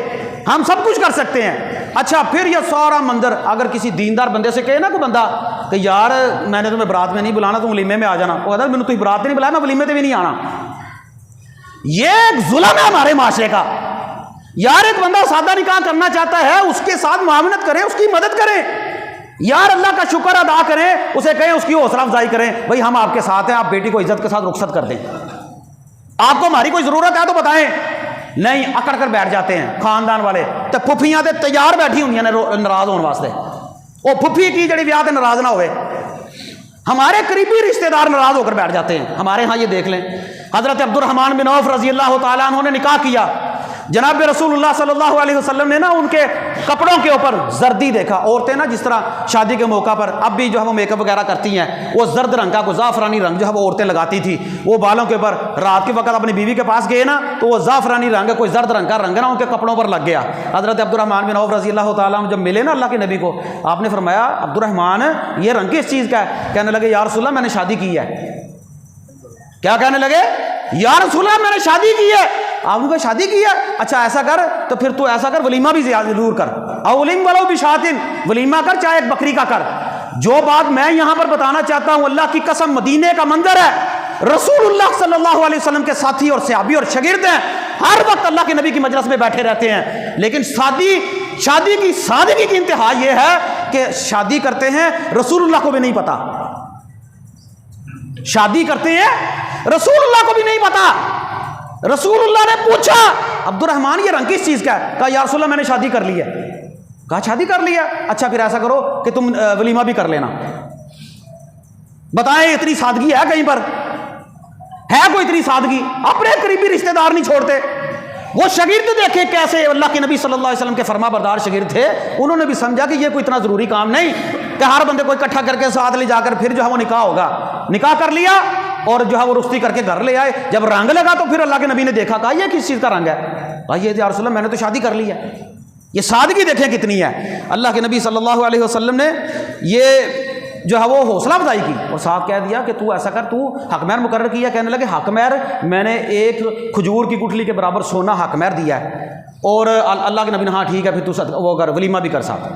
ہم سب کچھ کر سکتے ہیں۔ اچھا پھر یہ سارا منظر اگر کسی دیندار بندے سے کہے نا کوئی بندہ کہ یار میں نے تمہیں برات میں نہیں بلانا، تم ولیمے میں آ جانا، وہ کہتا ہے میں نے تمہیں برات میں نہیں بلایا، میں ولیمے سے بھی نہیں آنا۔ یہ ایک ظلم ہے ہمارے معاشرے کا۔ یار ایک بندہ سادہ نکاح کرنا چاہتا ہے، اس کے ساتھ معاونت کریں، اس کی مدد کریں، یار اللہ کا شکر ادا کریں، اسے کہیں، اس کی حوصلہ افزائی کریں، بھائی ہم آپ کے ساتھ ہیں، آپ بیٹی کو عزت کے ساتھ رخصت کر دیں، آپ کو ہماری کوئی ضرورت ہے تو بتائیں، نہیں اکڑ کر بیٹھ جاتے ہیں خاندان والے تو پھپھیاں تے تیار بیٹھی ہوئی نے ناراض ہونے واسطے، وہ پھپھی کی جڑی ویاہ تے ناراض نہ ہوئے۔ ہمارے قریبی رشتہ دار ناراض ہو کر بیٹھ جاتے ہیں۔ ہمارے ہاں یہ دیکھ لیں، حضرت عبد الرحمن بن عوف رضی اللہ تعالیٰ عنہ نے نکاح کیا، جناب رسول اللہ صلی اللہ علیہ وسلم نے نا ان کے کپڑوں کے اوپر زردی دیکھا۔ عورتیں نا جس طرح شادی کے موقع پر اب بھی جو ہے وہ میک اپ وغیرہ کرتی ہیں، وہ زرد رنگ کا کوئی زعفرانی رنگ جو ہے وہ عورتیں لگاتی تھی، وہ بالوں کے اوپر رات کے وقت اپنی بیوی کے پاس گئے نا تو وہ زعفرانی رنگ کوئی زرد رنگ کا رنگ نا ان کے کپڑوں پر لگ گیا۔ حضرت عبد الرحمن بن عوف رضی اللہ تعالیٰ عنہ جب ملے نا اللہ کے نبی کو، آپ نے فرمایا عبد الرحمن یہ رنگ کس چیز کا ہے؟ کہنے لگے یا رسول اللہ میں نے شادی کی ہے۔ کیا کہنے لگے؟ یا رسول اللہ میں نے شادی کی ہے۔ آپ نے شادی کی ہے؟ اچھا ایسا کر تو پھر تو ایسا کر ولیمہ بھی ضرور کر، اولم ولو بشاتن، ولیمہ کر چاہے ایک بکری کا کر۔ جو بات میں یہاں پر بتانا چاہتا ہوں، اللہ کی قسم مدینے کا منظر ہے، رسول اللہ صلی اللہ علیہ وسلم کے ساتھی اور صحابی اور شاگرد ہیں، ہر وقت اللہ کے نبی کی مجلس میں بیٹھے رہتے ہیں، لیکن شادی کی سادگی کی انتہا یہ ہے کہ شادی کرتے ہیں رسول اللہ کو بھی نہیں پتا، شادی کرتے ہیں رسول اللہ کو بھی نہیں پتا۔ رسول اللہ نے پوچھا عبد الرحمن یہ رنگ کس چیز کا ہے؟ کہا یا رسول اللہ میں نے شادی کر لی ہے۔ کہا شادی کر لی ہے؟ اچھا پھر ایسا کرو کہ تم ولیمہ بھی کر لینا۔ بتائیں اتنی سادگی ہے کہیں پر؟ ہے کوئی اتنی سادگی؟ اپنے قریبی رشتہ دار نہیں چھوڑتے۔ وہ شاگرد دیکھے کیسے اللہ کے نبی صلی اللہ علیہ وسلم کے فرما بردار شاگرد تھے، انہوں نے بھی سمجھا کہ یہ کوئی اتنا ضروری کام نہیں کہ ہر بندے کو اکٹھا کر کے ساتھ لے جا کر پھر جو ہے وہ نکاح ہوگا۔ نکاح کر لیا اور جو ہے وہ رخصتی کر کے گھر لے آئے۔ جب رنگ لگا تو پھر اللہ کے نبی نے دیکھا، کہا یہ کس چیز کا رنگ ہے؟ کہا یہ یا رسول اللہ میں نے تو شادی کر لی ہے۔ یہ سادگی دیکھیں کتنی ہے۔ اللہ کے نبی صلی اللہ علیہ وسلم نے یہ جو ہے وہ حوصلہ افزائی کی اور صاحب کہہ دیا کہ تو ایسا کر، تو حق مہر مقرر کیا۔ کہنے لگے حق مہر میں نے ایک کھجور کی گٹھلی کے برابر سونا حق مہر دیا ہے۔ اور اللہ کے نبی نے ہاں ٹھیک ہے پھر تو وہ کر، ولیمہ بھی کر ساتھ۔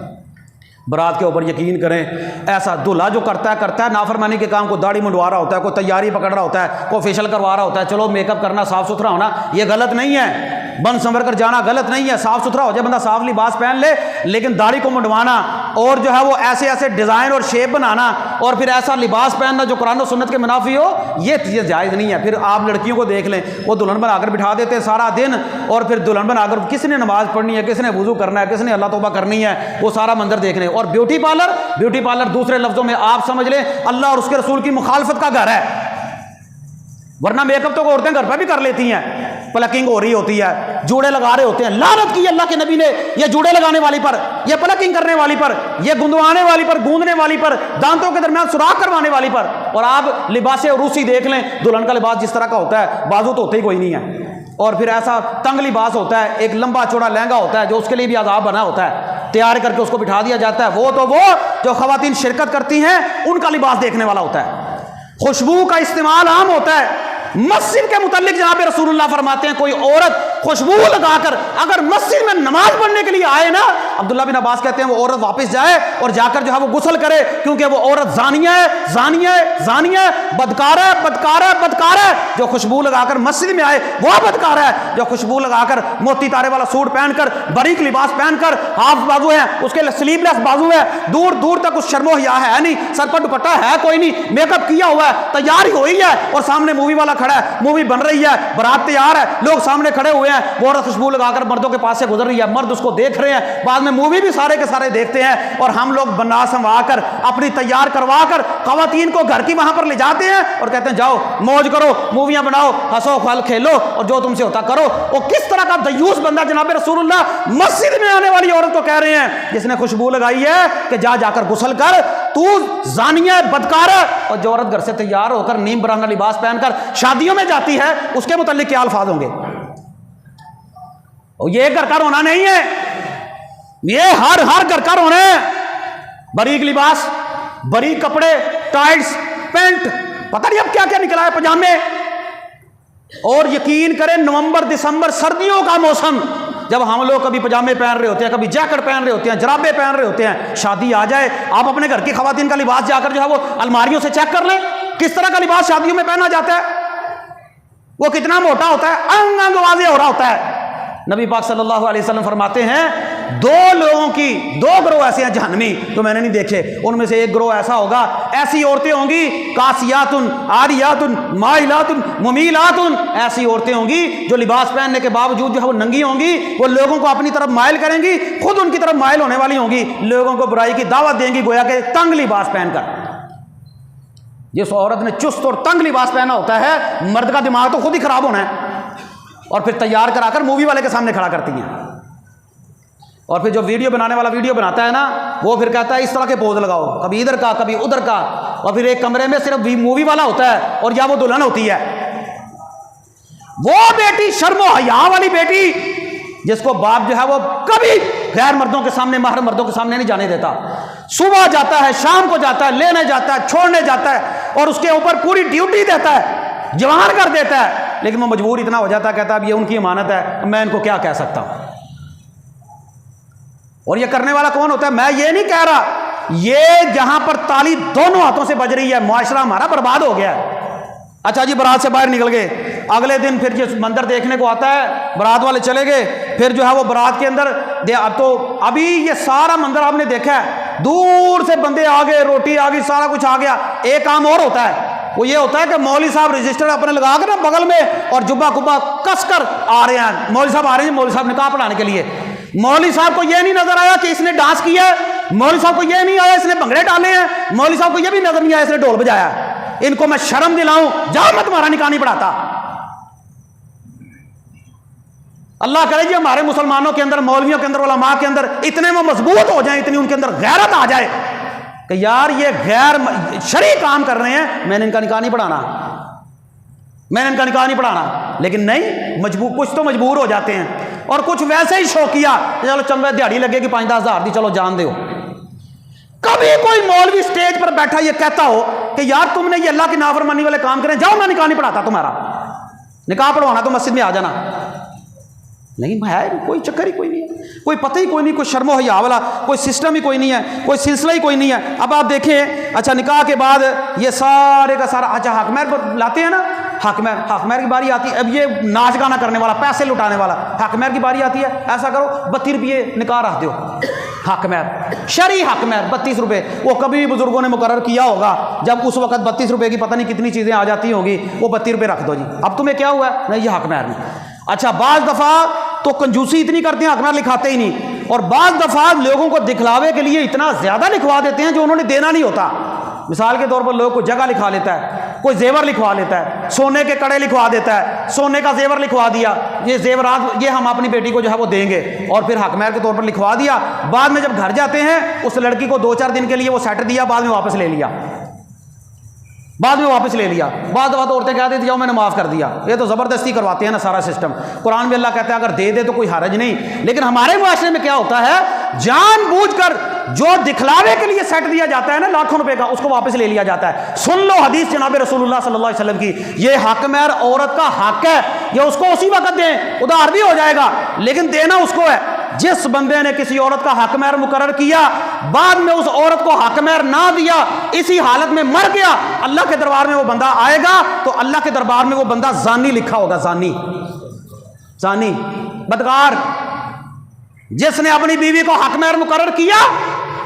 برات کے اوپر یقین کریں ایسا دلہا جو کرتا ہے نافرمانی کے کام، کو داڑھی منڈوا رہا ہوتا ہے، کوئی تیاری پکڑ رہا ہوتا ہے، کوئی فیشل کروا رہا ہوتا ہے، چلو میک اپ کرنا صاف ستھرا ہونا یہ غلط نہیں ہے، بن سنور کر جانا غلط نہیں ہے، صاف ستھرا ہو جائے بندہ، صاف لباس پہن لے، لیکن داڑھی کو منڈوانا اور جو ہے وہ ایسے ایسے ڈیزائن اور شیپ بنانا اور پھر ایسا لباس پہننا جو قرآن و سنت کے منافی ہو، یہ چیز جائز نہیں ہے۔ پھر آپ لڑکیوں کو دیکھ لیں، وہ دلہن بنا کر بٹھا دیتے ہیں سارا دن، اور پھر دلہن بنا کر کس نے نماز پڑھنی ہے، کس نے وضو کرنا ہے، کس نے اللہ توبہ کرنی ہے، وہ سارا منظر دیکھنے۔ اور بیوٹی پارلر دوسرے لفظوں میں آپ سمجھ لیں اللہ اور اس کے رسول کی مخالفت کا گھر ہے، ورنہ میک اپ تو عورتیں گھر پہ بھی کر لیتی ہیں، پلکنگ ہو رہی ہوتی ہے، جوڑے لگا رہے ہوتے ہیں۔ لعنت کی اللہ کے نبی نے یہ جوڑے لگانے والی پر، یہ پلکنگ کرنے والی پر، یہ گندوانے والی پر، گوندنے والی پر، دانتوں کے درمیان سوراخ کروانے والی پر۔ اور آپ لباس عروسی دیکھ لیں، دلہن کا لباس جس طرح کا ہوتا ہے، بازو تو ہوتے ہی کوئی نہیں ہے، اور پھر ایسا تنگ لباس ہوتا ہے، ایک لمبا چوڑا لہنگا ہوتا ہے جو اس کے لیے بھی عذاب بنا ہوتا ہے، تیار کر کے اس کو بٹھا دیا جاتا ہے۔ وہ جو خواتین شرکت کرتی ہیں ان کا لباس دیکھنے والا ہوتا ہے۔ خوشبو کا استعمال عام ہوتا ہے۔ مسجد کے متعلق جناب رسول اللہ فرماتے ہیں کوئی عورت خوشبو لگا کر اگر مسجد میں نماز پڑھنے کے لیے آئے نا، عبداللہ بن عباس کہتے ہیں وہ عورت واپس جائے اور جا کر جو ہے وہ غسل کرے، کیونکہ وہ عورت زانیہ ہے، بدکار ہے۔ جو خوشبو لگا کر مسجد میں آئے وہ بدکار ہے، جو خوشبو لگا کر موتی تارے والا سوٹ پہن کر، باریک لباس پہن کر، ہاف بازو ہے اس کے سلیو لیس بازو ہے، دور تک اس شرم و حیا ہے نہیں، سر پر دوپٹہ ہے کوئی نہیں، میک اپ کیا ہوا ہے، تیار ہی ہوئی ہے، اور سامنے مووی والا کھڑا ہے، مووی بن رہی ہے، برات تیار ہے، لوگ سامنے کھڑے ہوئے ہیں، وہ عورت خوشبو لگا کر مردوں کے پاس سے گزر رہی ہے، مرد اس کو دیکھ رہے ہیں، بعد میں مووی بھی سارے کے سارے دیکھتے ہیں، اور ہم لوگ بنا سنوا کر اپنی تیار کروا کر خواتین کو گھر کی وہاں پر لے جاتے ہیں اور کہتے ہیں جاؤ موج کرو، موویاں بناؤ، ہنسو پھل کھیلو اور جو تم سے ہوتا کرو۔ وہ کس طرح کا دیوس بندہ جناب رسول اللہ مسجد میں آنے والی عورت کو کہہ رہے ہیں جس نے خوشبو لگائی ہے کہ جا کر غسل کر، تو زانیہ بدکار ہے۔ اور جو عورت گھر سے تیار ہو کر نیم برہنہ لباس پہن کر شادیوں میں جاتی ہے اس کے متعلق کیا الفاظ ہوں گے؟ یہ گھر کا رونا نہیں ہے، یہ ہر گھر کا رونا ہے۔ باریک لباس، باریک کپڑے، ٹائٹس، پینٹ، پتہ نہیں اب کیا کیا نکلا ہے، پجامے۔ اور یقین کریں نومبر دسمبر سردیوں کا موسم، جب ہم لوگ کبھی پجامے پہن رہے ہوتے ہیں، کبھی جیکٹ پہن رہے ہوتے ہیں، جرابے پہن رہے ہوتے ہیں، شادی آ جائے آپ اپنے گھر کی خواتین کا لباس جا کر جو ہے وہ الماریوں سے چیک کر لیں کس طرح کا لباس شادیوں میں پہنا جاتا ہے، وہ کتنا موٹا ہوتا ہے، انگ واضح ہو رہا ہوتا ہے۔ نبی پاک صلی اللہ علیہ وسلم فرماتے ہیں دو لوگوں کی دو گروہ ایسے ہیں جہنمی تو میں نے نہیں دیکھے، ان میں سے ایک گروہ ایسا ہوگا، ایسی عورتیں ہوں گی کاسیات عاریات مائلات ممیلات، ایسی عورتیں ہوں گی جو لباس پہننے کے باوجود جو ہے وہ ننگی ہوں گی، وہ لوگوں کو اپنی طرف مائل کریں گی، خود ان کی طرف مائل ہونے والی ہوں گی، لوگوں کو برائی کی دعوت دیں گی گویا کہ تنگ لباس پہن کر۔ جس عورت نے چست اور تنگ لباس پہنا ہوتا ہے، مرد کا دماغ تو خود ہی خراب ہونا ہے، اور پھر تیار کرا کر مووی والے کے سامنے کھڑا کرتی ہیں، اور پھر جو ویڈیو بنانے والا ویڈیو بناتا ہے نا، وہ پھر کہتا ہے اس طرح کے پوز لگاؤ، کبھی ادھر کا کبھی ادھر کا، اور پھر ایک کمرے میں صرف مووی والا ہوتا ہے اور یا وہ دلہن ہوتی ہے۔ وہ بیٹی شرم و حیا والی بیٹی جس کو باپ جو ہے وہ کبھی غیر مردوں کے سامنے محرم مردوں کے سامنے نہیں جانے دیتا، صبح جاتا ہے شام کو جاتا ہے، لینے جاتا ہے چھوڑنے جاتا ہے، اور اس کے اوپر پوری ڈیوٹی دیتا ہے، جوان کر دیتا ہے، لیکن وہ مجبور اتنا ہو جاتا ہے، کہتا ہے اب یہ ان کی امانت ہے، میں ان کو کیا کہہ سکتا ہوں۔ اور یہ کرنے والا کون ہوتا ہے؟ میں یہ نہیں کہہ رہا، یہ جہاں پر تالی دونوں ہاتھوں سے بج رہی ہے، معاشرہ ہمارا برباد ہو گیا ہے۔ اچھا جی برات سے باہر نکل گئے، اگلے دن پھر جس منظر دیکھنے کو آتا ہے، برات والے چلے گئے، پھر جو ہے وہ برات کے اندر تو ابھی یہ سارا منظر آپ نے دیکھا ہے، دور سے بندے آ گئے، روٹی آ گئی، سارا کچھ آ گیا، ایک کام اور ہوتا ہے، وہ یہ ہوتا ہے کہ مولوی صاحب رجسٹر اپنے لگا کے نا بغل میں اور جبہ کبا کس کر آ رہے ہیں، مولوی صاحب آ رہے ہیں مولوی صاحب نکاح پڑھانے کے لیے۔ مولوی صاحب کو یہ نہیں نظر آیا کہ اس نے ڈانس کیا ہے، مولوی صاحب کو یہ نہیں آیا اس نے بھنگڑے ڈالے ہیں، مولوی صاحب کو یہ بھی نظر نہیں آیا اس نے ڈھول بجایا ہے۔ ان کو میں شرم دلاؤں، جاؤ میں تمہارا نکاح نہیں پڑھاتا۔ اللہ کرے جی ہمارے مسلمانوں کے اندر، مولویوں کے اندر، علماء کے اندر اتنے وہ مضبوط ہو جائیں، اتنی ان کے اندر غیرت آ جائے کہ یار یہ غیر شرعی کام کر رہے ہیں، میں نے ان کا نکاح نہیں پڑھانا، میں نے ان کا نکاح نہیں پڑھانا۔ لیکن نہیں، مجبور، کچھ تو مجبور ہو جاتے ہیں، اور کچھ ویسے ہی شوقیہ، چلو چند دیہڑی لگے گی 5-10 ہزار دی، چلو جان دو۔ کبھی کوئی مولوی سٹیج پر بیٹھا یہ کہتا ہو کہ یار تم نے یہ اللہ کی نافرمانی والے کام کریں، جاؤ میں نکاح نہیں پڑھاتا تمہارا، نکاح پڑھوانا تو مسجد میں آ جانا۔ نہیں ہے، کوئی چکر ہی کوئی نہیں ہے، کوئی پتہ ہی کوئی نہیں، کوئی شرم و حیا والا کوئی سسٹم ہی کوئی نہیں ہے، کوئی سلسلہ ہی کوئی نہیں ہے۔ اب آپ دیکھیں، اچھا نکاح کے بعد یہ سارے کا سارا، اچھا حق مہر لاتے ہیں نا، حق مہر کی باری آتی ہے، اب یہ ناچ گانا کرنے والا، پیسے لٹانے والا، حق مہر کی باری آتی ہے، ایسا کرو 32 روپے نکاح رکھ دو، حق مہر، شرعی حق مہر 32 روپے۔ وہ کبھی بزرگوں نے مقرر کیا ہوگا، جب اس وقت 32 روپے کی پتہ نہیں کتنی چیزیں آ جاتی ہوں گی، وہ 32 روپے رکھ دو جی، اب تمہیں کیا ہوا ہے؟ نہیں یہ حق مہر نہیں۔ اچھا بعض دفعہ تو کنجوسی اتنی کرتے ہیں، حق مہر لکھاتے ہی نہیں، اور بعض دفعہ لوگوں کو دکھلاوے کے لیے اتنا زیادہ لکھوا دیتے ہیں جو انہوں نے دینا نہیں ہوتا۔ مثال کے طور پر لوگ کو جگہ لکھوا لیتا ہے، کوئی زیور لکھوا لیتا ہے، سونے کے کڑے لکھوا دیتا ہے، سونے کا زیور لکھوا دیا، یہ زیورات یہ ہم اپنی بیٹی کو جو ہے وہ دیں گے، اور پھر حق مہر کے طور پر لکھوا دیا۔ بعد میں جب گھر جاتے ہیں اس لڑکی کو 2-4 دن کے لیے وہ سیٹ دیا، بعد میں واپس لے لیا، بعد میں واپس لے لیا۔ بعد دفعہ تو عورتیں کہتی تھیں جاؤ میں نے معاف کر دیا۔ یہ تو زبردستی کرواتے ہیں نا سارا سسٹم۔ قرآن میں اللہ کہتا ہے اگر دے دے تو کوئی حرج نہیں، لیکن ہمارے معاشرے میں کیا ہوتا ہے، جان بوجھ کر جو دکھلاوے کے لیے سیٹ دیا جاتا ہے نا لاکھوں روپے کا، اس کو واپس لے لیا جاتا ہے۔ سن لو حدیث جناب رسول اللہ صلی اللہ علیہ وسلم کی، یہ حق مہر عورت کا حق ہے، یہ اس کو اسی وقت دیں، ادھار بھی ہو جائے گا لیکن دینا اس کو ہے۔ جس بندے نے کسی عورت کا حق مہر مقرر کیا، بعد میں اس عورت کو حق مہر نہ دیا، اسی حالت میں مر گیا، اللہ کے دربار میں وہ بندہ آئے گا تو اللہ کے دربار میں وہ بندہ زانی لکھا ہوگا، زانی، زانی، بدکار۔ جس نے اپنی بیوی کو حق مہر مقرر کیا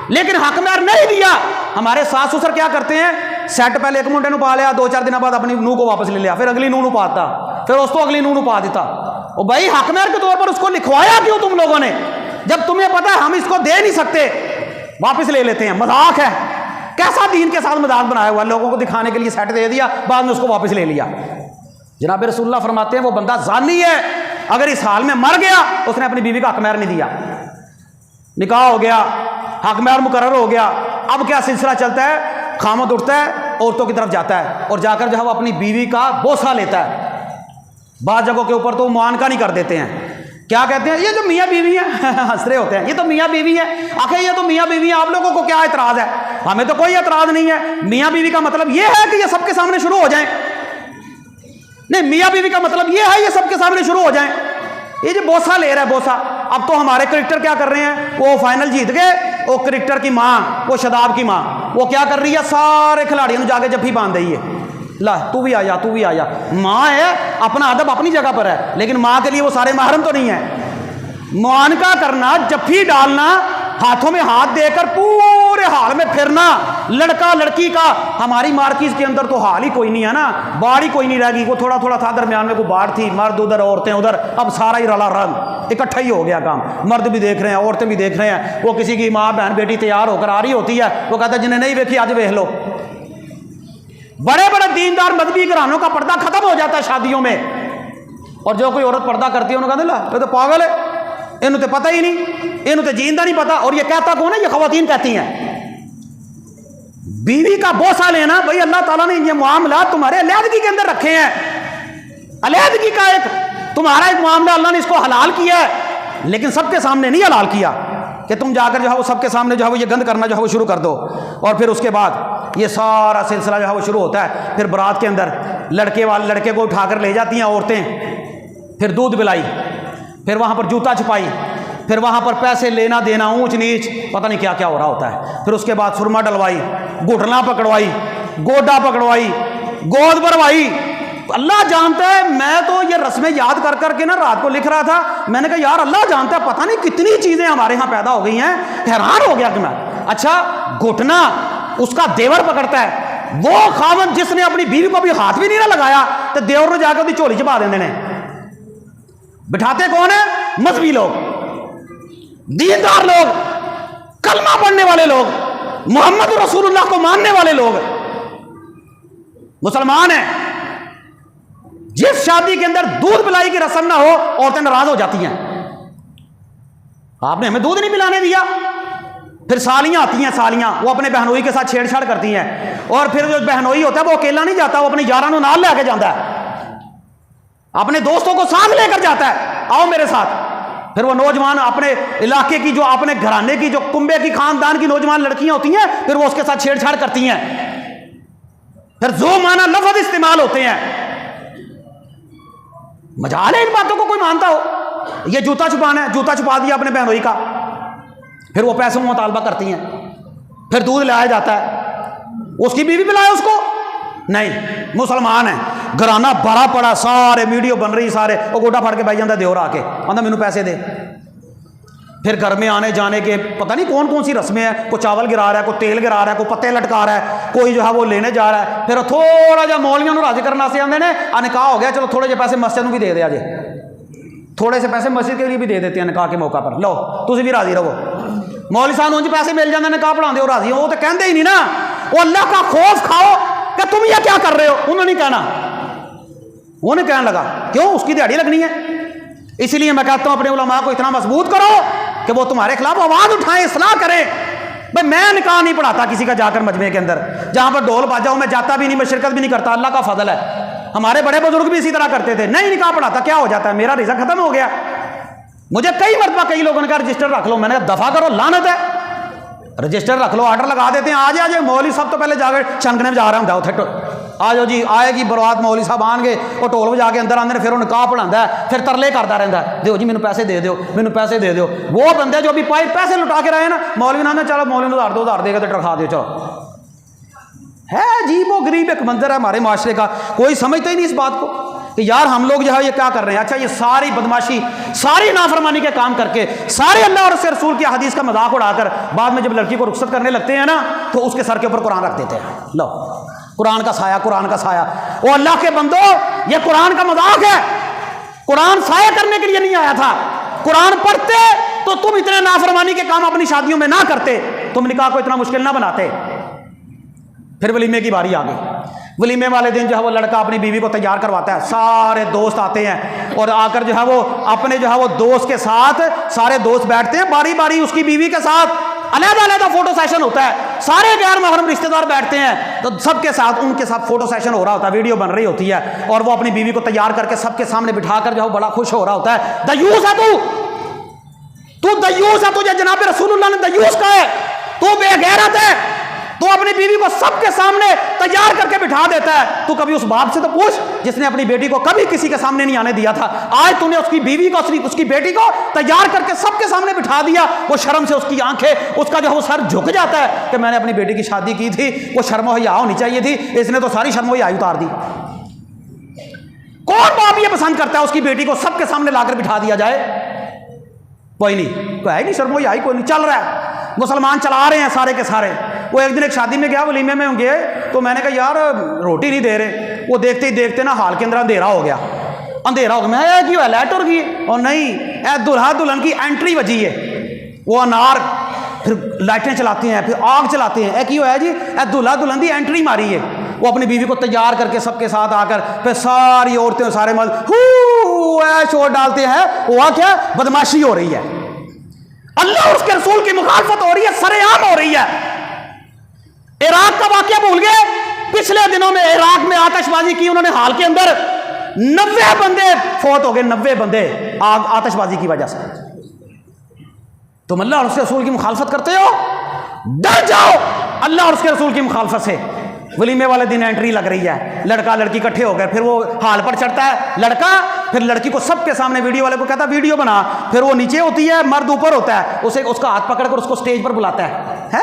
لیکن حق مہر نہیں دیا۔ ہمارے ساس سسر کیا کرتے ہیں، سیٹ پہلے ایک منڈے نو پا لیا، 2-4 دن بعد اپنی نو کو واپس لے لیا، پھر اگلی نو پاتا، پھر اس کو اگلی نو پا دیتا۔ او بھائی حق مہر کے طور پر اس کو لکھوایا کیوں تم لوگوں نے، جب تمہیں پتا ہے ہم اس کو دے نہیں سکتے، واپس لے لیتے ہیں۔ مذاق ہے، کیسا دین کے ساتھ مذاق بنایا ہوا ہے، لوگوں کو دکھانے کے لیے سیٹ دے دیا، بعد میں اس کو واپس لے لیا۔ جناب رسول اللہ فرماتے ہیں وہ بندہ زانی ہے، اگر اس حال میں مر گیا اس نے اپنی بیوی کا حق مہر نہیں دیا، نکاح ہو گیا، حق مہر مقرر ہو گیا، اب کیا سلسلہ چلتا ہے، خامد اٹھتا ہے عورتوں کی طرف جاتا ہے اور جا کر جو ہے وہ اپنی بیوی کا بوسہ لیتا ہے۔ بعض جگہوں کے اوپر تو معانقہ نہیں کر دیتے ہیں، کیا کہتے ہیں، یہ جو میاں بیوی ہیں، ہنس رہے ہوتے ہیں، یہ تو میاں بیوی ہے، آخر یہ تو میاں بیوی ہیں، آپ لوگوں کو کیا اعتراض ہے؟ ہمیں تو کوئی اعتراض نہیں ہے۔ میاں بیوی کا مطلب یہ ہے کہ یہ سب کے سامنے شروع ہو جائیں؟ نہیں، میاں بیوی کا مطلب یہ ہے یہ سب کے سامنے شروع ہو جائیں۔ یہ جو بوسہ لے رہا ہے بوسہ، اب تو ہمارے کرکٹر کیا کر رہے ہیں، وہ فائنل جیت گئے، وہ کرکٹر کی ماں، وہ شاداب کی ماں، وہ کیا کر رہی ہے، سارے کھلاڑیوں نے جا کے جفی باندھ دی ہے، لا تو بھی آیا، تو بھی آیا۔ ماں ہے، اپنا ادب اپنی جگہ پر ہے، لیکن ماں کے لیے وہ سارے محرم تو نہیں ہے۔ معانقہ کرنا, جفی ڈالنا, ہاتھوں میں ہاتھ دے کر پورے حال میں پھرنا, لڑکا لڑکی کا. ہماری مارکیز کے اندر تو حال ہی کوئی نہیں ہے نا, باڑ ہی کوئی نہیں رہ گئی. وہ تھوڑا تھوڑا تھا درمیان میں کوئی باڑ تھی, مرد ادھر عورتیں ادھر, اب سارا ہی رلا رنگ اکٹھا ہی ہو گیا کام. مرد بھی دیکھ رہے ہیں, عورتیں بھی دیکھ رہے ہیں. وہ کسی کی ماں بہن بیٹی تیار ہو کر آ رہی ہوتی ہے, وہ کہتا ہے جنہیں نہیں دیکھی آج دیکھ لو. بڑے بڑے دیندار مذہبی گھرانوں کا پردہ ختم ہو جاتا ہے شادیوں میں, اور جو کوئی عورت پردہ کرتی ہے انہوں نے کہا یہ تو پاگل ہے, انہوں تو پتہ ہی نہیں, انہوں تو جیندہ نہیں پتا. اور یہ کہتا کون ہے؟ یہ خواتین کہتی ہیں. بیوی کا بوسہ لینا, بھائی اللہ تعالیٰ نے یہ معاملات تمہارے علیحدگی کے اندر رکھے ہیں. علیحدگی کا ایک تمہارا ایک معاملہ اللہ نے اس کو حلال کیا ہے, لیکن سب کے سامنے نہیں حلال کیا کہ تم جا کر جو ہے وہ سب کے سامنے جو ہے وہ یہ گند کرنا جو ہے وہ شروع کر دو. اور پھر اس کے بعد یہ سارا سلسلہ جو ہے وہ شروع ہوتا ہے. پھر برات کے اندر لڑکے کو اٹھا کر لے جاتی ہیں عورتیں, پھر دودھ پلائی, پھر وہاں پر جوتا چھپائی, پھر وہاں پر پیسے لینا دینا, اونچ نیچ, پتہ نہیں کیا کیا ہو رہا ہوتا ہے. پھر اس کے بعد سرما ڈلوائی, گھٹنا پکڑوائی, گوڈا پکڑوائی, گود بھروائی. اللہ جانتا ہے, میں تو یہ رسمیں یاد کر کر کے نا رات کو لکھ رہا تھا. میں نے کہا یار اللہ جانتا ہے پتہ نہیں کتنی چیزیں ہمارے ہاں پیدا ہو گئی ہیں. حیران ہو گیا کہ میں, اچھا گھٹنا اس کا دیور پکڑتا ہے, وہ خاوند جس نے اپنی بیوی کو بھی ہاتھ بھی نہیں نہ لگایا تو دیور نے جا کے چولی چپا دینے. بٹھاتے کون ہیں؟ مذہبی لوگ, دیندار لوگ, کلمہ پڑھنے والے لوگ, محمد رسول اللہ کو ماننے والے لوگ, مسلمان ہیں. جس شادی کے اندر دودھ پلائی کی رسم نہ ہو عورتیں ناراض ہو جاتی ہیں. آپ نے ہمیں دودھ نہیں پلانے دیا. پھر سالیاں آتی ہیں, سالیاں وہ اپنے بہنوئی کے ساتھ چھیڑ چھاڑ کرتی ہیں, اور پھر جو بہنوئی ہوتا ہے وہ اکیلا نہیں جاتا, وہ اپنے یاراں نوں نال لے کے جاتا ہے, اپنے دوستوں کو ساتھ لے کر جاتا ہے, آؤ میرے ساتھ. پھر وہ نوجوان اپنے علاقے کی, جو اپنے گھرانے کی, جو کنبے کی, خاندان کی نوجوان لڑکیاں ہوتی ہیں, پھر وہ اس کے ساتھ چھیڑ چھاڑ کرتی ہیں. پھر زو مانا لفظ استعمال ہوتے ہیں. مجال ہے ان باتوں کو کوئی مانتا ہو؟ یہ جوتا چھپانا ہے, جوتا چھپا دیا اپنے بہنوئی کا. پھر وہ پیسوں میں مطالبہ کرتی ہیں. پھر دودھ لایا جاتا ہے, اس کی بیوی پلائے اس کو نہیں. مسلمان ہیں, گھرانہ بھرا پڑا, سارے ویڈیو بن رہی, سارے وہ گوڈا پھڑ کے بھائی جاتا دیور آ کے آندا مینوں پیسے دے. پھر گھر میں آنے جانے کے پتہ نہیں کون کون سی رسمیں ہیں, کوئی چاول گرا رہا ہے, کوئی تیل گرا رہا ہے, کوئی پتے لٹکا رہا ہے, کوئی جو ہے وہ لینے جا رہا ہے. پھر تھوڑا جا مولیاں نوں راضی کرنا سے آندے نے نکاح ہو گیا, چلو تھوڑے جے پیسے مسجد نوں بھی دے دیا جے, تھوڑے سے پیسے مسجد کے لیے بھی دے دیتے ہیں نکاح کے موقع پر, لو تسی بھی راضی رہو. مولوی صاحب نوں پیسے مل جاندے نکاح پڑھاندے ہو راضی ہو, وہ تو کہندے ہی نہیں نا. وہ اللہ کا خوف کھاؤ کہ تم یہ کیا کر رہے ہو, انہوں نے نہیں کہنا. وہ نہیں کہنے لگا, کیوں, اس کی دیہڑی لگنی ہے. اس لیے میں کہتا ہوں اپنے علماء کو اتنا مضبوط کرو کہ وہ تمہارے خلاف آواز اٹھائیں, اصلاح کریں. بھائی میں نکاح نہیں پڑھاتا کسی کا جا کر مجمع کے اندر, جہاں پر ڈھول باجا ہوں میں جاتا بھی نہیں, میں شرکت بھی نہیں کرتا, اللہ کا فضل ہے. ہمارے بڑے بزرگ بھی اسی طرح کرتے تھے, نہیں نکاح پڑھاتا, کیا ہو جاتا ہے, میرا رزق ختم ہو گیا. مجھے کئی مرتبہ کئی لوگوں نے کہا رجسٹر رکھ لو, میں نے کہا دفع کرو, لعنت ہے. رجسٹر رکھ لو, آرڈر لگا دیتے ہیں, آ جائے مولوی صاحب تو پہلے جا کے چھنکنے میں جا رہا ہوں, آ جاؤ جی, آئے گی برات, مولوی صاحب آن گے, وہ ٹول بجا کے اندر آندے, پھر وہ نکاح پڑھاتا ہے, پھر ترلے کرتا رہتا ہے, دیو جی مینوں پیسے دے دیو, مینوں پیسے دے دیو. وہ بندے جو ابھی پیسے لٹا کے رہے نا, مولوی نے چلو مولوی نے 2000 دے گا تو ٹرکھا دیو, چلو. ہے عجیب و غریب ایک منظر ہے ہمارے معاشرے کا, کوئی سمجھتا ہی نہیں اس بات کو کہ یار ہم لوگ جو ہے یہ کیا کر رہے ہیں. اچھا یہ ساری بدماشی, ساری نافرمانی کے کام کر کے, سارے اللہ اور اس کے رسول کی حدیث کا مذاق اڑا کر, بعد میں جب لڑکی کو رخصت کرنے لگتے ہیں نا تو اس کے سر کے اوپر قرآن رکھ دیتے ہیں. لو قرآن کا سایہ, قرآن کا سایہ. او اللہ کے بندو, یہ قرآن کا مذاق ہے. قرآن سایہ کرنے کے لیے نہیں آیا تھا. قرآن پڑھتے تو تم اتنے نافرمانی کے کام اپنی شادیوں میں نہ کرتے, تم نکاح کو اتنا مشکل نہ بناتے. پھر ولیمے کی باری آ گئی. ولیمے والے دن جو ہے وہ لڑکا اپنی بیوی کو تیار کرواتا ہے, سارے دوست آتے ہیں, اور آ کر جو ہے وہ اپنے جو ہے وہ دوست کے ساتھ سارے دوست بیٹھتے ہیں, باری باری اس کی بیوی کے ساتھ علیحدہ علیحدہ فوٹو سیشن ہوتا ہے. سارے غیر محرم رشتہ دار بیٹھتے ہیں تو سب کے ساتھ ان کے ساتھ فوٹو سیشن ہو رہا ہوتا ہے, ویڈیو بن رہی ہوتی ہے, اور وہ اپنی بیوی کو تیار کر کے سب کے سامنے بٹھا کر جو ہے بڑا خوش ہو رہا ہوتا ہے. دیوس ہے تو دیوس ہے, تجھے جناب رسول اللہ نے دیوس کہا ہے, تو بے غیرت ہے, تو اپنی بیوی کو سب کے سامنے تیار کر کے بٹھا دیتا ہے. تو کبھی اس باپ سے تو پوچھ جس نے اپنی بیٹی کو کبھی کسی کے سامنے نہیں آنے دیا تھا, آج تو نے اس کی بیوی کو, اس کی بیٹی کو تیار کر کے سب کے سامنے بٹھا دیا. وہ شرم سے اس کی آنکھیں, اس کا جو ہے وہ سر جھک جاتا ہے کہ میں نے اپنی بیٹی کی شادی کی تھی, وہ شرم و حیا ہونی چاہیے تھی, اس نے تو ساری شرم و حیا اتار دی. کون باپ یہ پسند کرتا ہے اس کی بیٹی کو سب کے سامنے لا کر بٹھا دیا جائے؟ کوئی نہیں, کوئی ہے نہیں شرم آئی, کوئی نہیں, چل رہا ہے, مسلمان چلا رہے ہیں سارے کے سارے. وہ ایک دن ایک شادی میں گیا, ولیمے میں گئے, تو میں نے کہا یار روٹی نہیں دے رہے. وہ دیکھتے ہی دیکھتے نا ہال کے اندر اندھیرا ہو گیا, اندھیرا ہو گیا. میں کیوں ہے, لائٹ ہو گئی, اور نہیں, اے دلہا دلہن کی انٹری بجی ہے. وہ انار پھر لائٹیں چلاتے ہیں, پھر آگ چلاتے ہیں. اے کیوں ہے جی, اے دلہا دلہن کی انٹری ماری ہے. وہ اپنی بیوی کو تیار کر کے سب کے ساتھ آ کر پھر ساری عورتیں سارے مرد شور ڈالتے ہیں. ہوا کیا, بدماشی ہو رہی ہے, اللہ اور اس کے رسول کی مخالفت ہو رہی ہے, سر عام ہو رہی ہے. عراق کا واقعہ بھول گئے, پچھلے دنوں میں عراق میں آتش بازی کی انہوں نے, حال کے اندر 90 بندے فوت ہو گئے, 90 بندے آتش بازی کی وجہ سے. تم اللہ اور اس کے رسول کی مخالفت کرتے ہو, ڈر جاؤ اللہ اور اس کے رسول کی مخالفت سے. ولیمے والے دن انٹری لگ رہی ہے, لڑکا لڑکی اکٹھے ہو گئے, پھر وہ ہال پر چڑھتا ہے لڑکا, پھر لڑکی کو سب کے سامنے ویڈیو والے کو کہتا ہے ویڈیو بنا, پھر وہ نیچے ہوتی ہے, مرد اوپر ہوتا ہے, اسے اس کا ہاتھ پکڑ کر اس کو سٹیج پر بلاتا ہے.